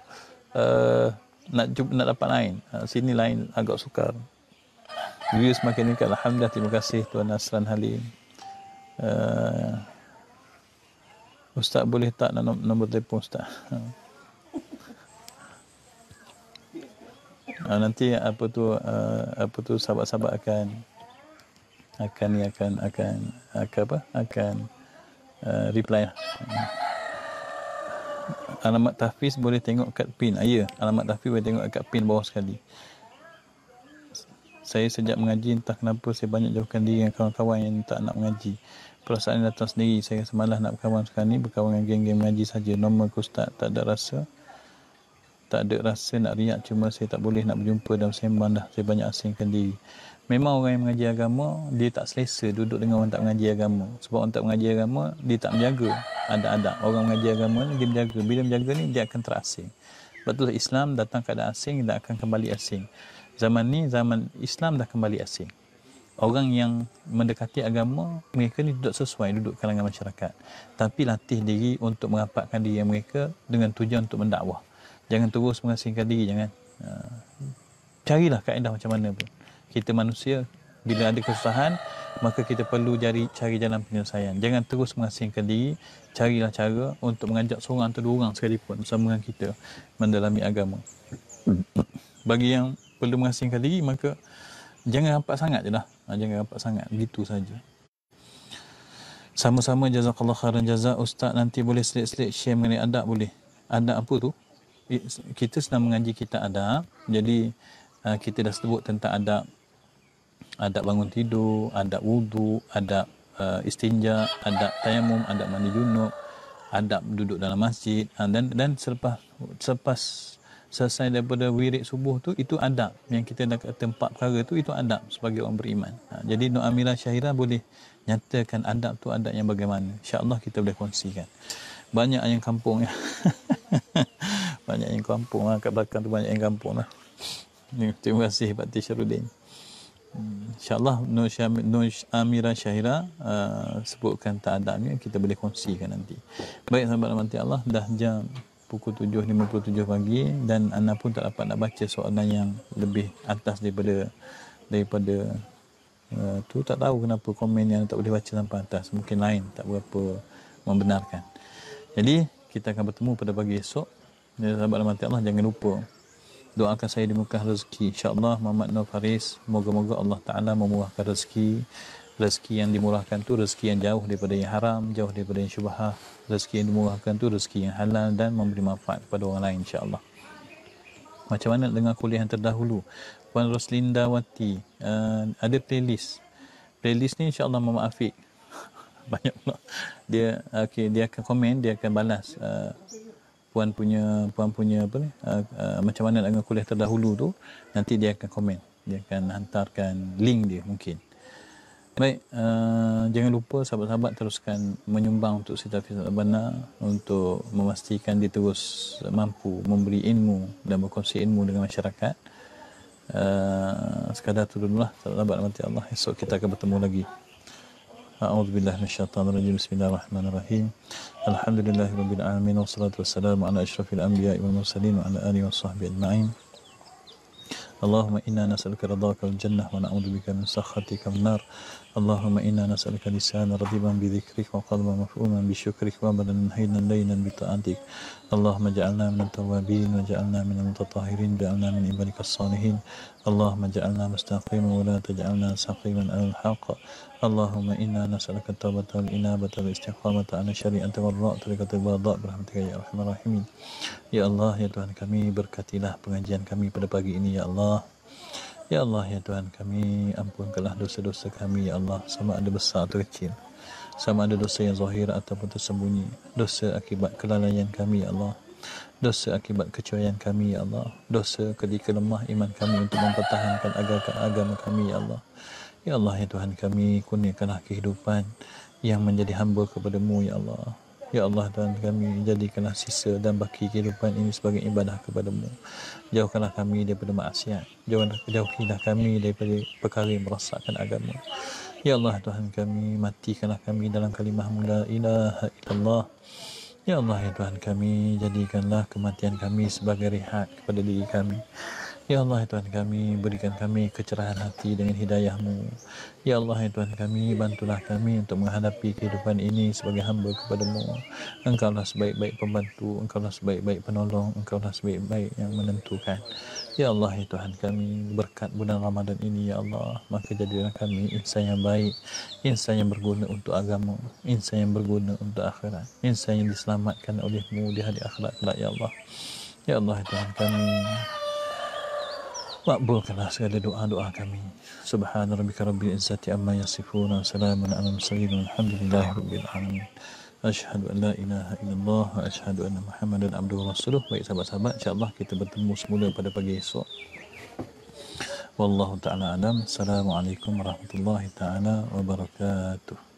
nak dapat lain. Sini lain agak sukar. View semakin meningkat. Alhamdulillah, terima kasih Tuan Nasran Halim. Ustaz boleh tak nombor telefon Ustaz? Nanti apa tu sahabat-sahabat akan reply lah. Alamat tahfiz boleh tengok kat pin. Ya, alamat tahfiz boleh tengok kat pin bawah sekali. Saya sejak mengaji, entah kenapa saya banyak jauhkan diri dengan kawan-kawan yang tak nak mengaji. Perasaan datang sendiri. Saya rasa malas nak berkawan sekarang ni. Berkawan dengan geng-geng mengaji saja. Normal ke Ustaz? Tak ada rasa nak riak. Cuma saya tak boleh nak berjumpa dan sembang dah. Saya banyak asingkan diri. Memang orang yang mengaji agama, dia tak selesa duduk dengan orang tak mengaji agama. Sebab orang tak mengaji agama, dia tak menjaga adab-adab. Orang mengaji agama ni, dia menjaga. Bila menjaga ni, dia akan terasing. Sebab tu Islam datang keadaan asing, dia akan kembali asing. Zaman ni, zaman Islam dah kembali asing. Orang yang mendekati agama, mereka ni duduk sesuai, duduk kalangan masyarakat. Tapi latih diri untuk merapatkan diri mereka dengan tujuan untuk mendakwah. Jangan terus mengasingkan diri, jangan. Carilah kaedah macam mana pun. Kita manusia, bila ada kesusahan, maka kita perlu cari jalan penyelesaian. Jangan terus mengasingkan diri, carilah cara untuk mengajak seorang atau 2 orang sekalipun bersama dengan kita mendalami agama. Bagi yang perlu mengasingkan diri, maka jangan rapat sangat je lah. Jangan rapat sangat, begitu saja. Sama-sama, jazakallah khairan jazak. Ustaz nanti boleh selit-selit share mengenai adab, boleh? Adab apa tu? Kita sedang mengaji kitab adab. Jadi kita dah sebut tentang adab bangun tidur, adab wudu, adab istinja, adab tayamum, adab mandi junub, adab duduk dalam masjid, dan selepas selesai daripada wirid subuh tu, itu adab yang kita dah kata 4 perkara tu, itu adab sebagai orang beriman. Jadi Nur Amira Syahira boleh nyatakan adab tu adab yang bagaimana. InsyaAllah kita boleh kongsikan. Banyak yang kampung ya. Banyak yang kampung lah. Kat belakang tu banyak yang kampung lah. Terima kasih Pak Tisharudin. InsyaAllah Nur Amira Syahira sebutkan ta'adabnya, kita boleh kongsikan nanti. Baik sahabat rahmati Allah, dah jam pukul 7.57 pagi dan anda pun tak dapat nak baca soalan yang lebih atas daripada tu. Tak tahu kenapa komen yang tak boleh baca sampai atas, mungkin lain tak berapa membenarkan. Jadi kita akan bertemu pada pagi esok. Ya, sahabat rahmati Allah, jangan lupa doakan saya dimurahkan rezeki. InsyaAllah Muhammad Nur Faris, moga-moga Allah Ta'ala memurahkan rezeki. Rezeki yang dimurahkan tu rezeki yang jauh daripada yang haram, jauh daripada yang syubhah. Rezeki yang dimurahkan tu rezeki yang halal dan memberi manfaat kepada orang lain, insyaAllah. Macam mana dengan kuliah yang terdahulu? Puan Roslinda Wati, ada playlist ni insyaAllah Mama Afiq banyak pula. Dia akan komen, dia akan balas puan punya apa ni, macam mana dengan kuliah terdahulu tu, nanti dia akan komen, dia akan hantarkan link dia mungkin. Baik, jangan lupa sahabat-sahabat teruskan menyumbang untuk Seri Taufik Al-Banna untuk memastikan dia terus mampu memberi ilmu dan berkongsi ilmu dengan masyarakat. Sekadar tu dululah sahabat rahmati Allah. Esok kita akan bertemu lagi. A'udzubillahi minasyaitonirrajim. Bismillahirrahmanirrahim. Alhamdulillahirabbil alamin wassalatu wassalamu ala asyrafil anbiya'i wal mursalin wa ala alihi washabbihi ajma'in. Allahumma inna nas'aluka ridhaka wal jannah wa na'udzubika min sakhatika wan nar. Allahumma inna nas'aluka lisanan radiban bi dzikrik wa qalban maf'uman bi syukrik wa badanan hayyan laynan bi ta'atik. Allahumma ja'alna minat tawwabin wa ja'alna minal mutatahhirin ja'alna min ibadikas salihin. Allahumma ja'alna mustaqiman wa la taj'alna saqiman 'alal haqq. Allahumma inna nas'aluka at-taubata wal inabata wal istiqamata 'ala syari'ati wal ra' tariqatil bada' birahmatika ya arhamar rahimin. Ya Allah, ya Tuhan kami, berkatilah pengajian kami pada pagi ini ya Allah. Ya Allah, ya Tuhan kami, ampunkanlah dosa-dosa kami ya Allah, sama ada besar atau kecil, sama ada dosa yang zahir ataupun tersembunyi, dosa akibat kelalaian kami ya Allah, dosa akibat kecuaian kami ya Allah, dosa ketika lemah iman kami untuk mempertahankan agama kami ya Allah. Ya Allah, ya Tuhan kami, kurniakanlah kehidupan yang menjadi hamba kepadamu ya Allah. Ya Allah, Tuhan kami, jadikanlah sisa dan baki kehidupan ini sebagai ibadah kepadamu. Jauhkanlah kami daripada maksiat, jauhilah kami daripada perkara yang merosakkan agama. Ya Allah, Tuhan kami, matikanlah kami dalam kalimah la ilaha illallah. Ya Allah, ya Tuhan kami, jadikanlah kematian kami sebagai rehat kepada diri kami. Ya Allah, ya Tuhan kami, berikan kami kecerahan hati dengan hidayah-Mu. Ya Allah, ya Tuhan kami, bantulah kami untuk menghadapi kehidupan ini sebagai hamba kepada-Mu. Engkaulah sebaik-baik pembantu, Engkaulah sebaik-baik penolong, Engkaulah sebaik-baik yang menentukan. Ya Allah, ya Tuhan kami, berkat bulan Ramadan ini ya Allah, maka jadilah kami insan yang baik, insan yang berguna untuk agama, insan yang berguna untuk akhirat, insan yang diselamatkan oleh-Mu di hari akhirat kelak ya Allah. Ya Allah, ya Tuhan kami, makbulkanlah segala doa-doa kami. Subhana rabbika rabbil izzati amma yasifun wa salamun alal mursalin walhamdulillahi rabbil alamin. Asyhadu an la ilaha illallah wa asyhadu anna Muhammadan abduhu wa rasuluh. Baik sahabat-sahabat, insya-Allah kita bertemu semula pada pagi esok. Wallahu taala alam. Assalamualaikum warahmatullahi taala wabarakatuh.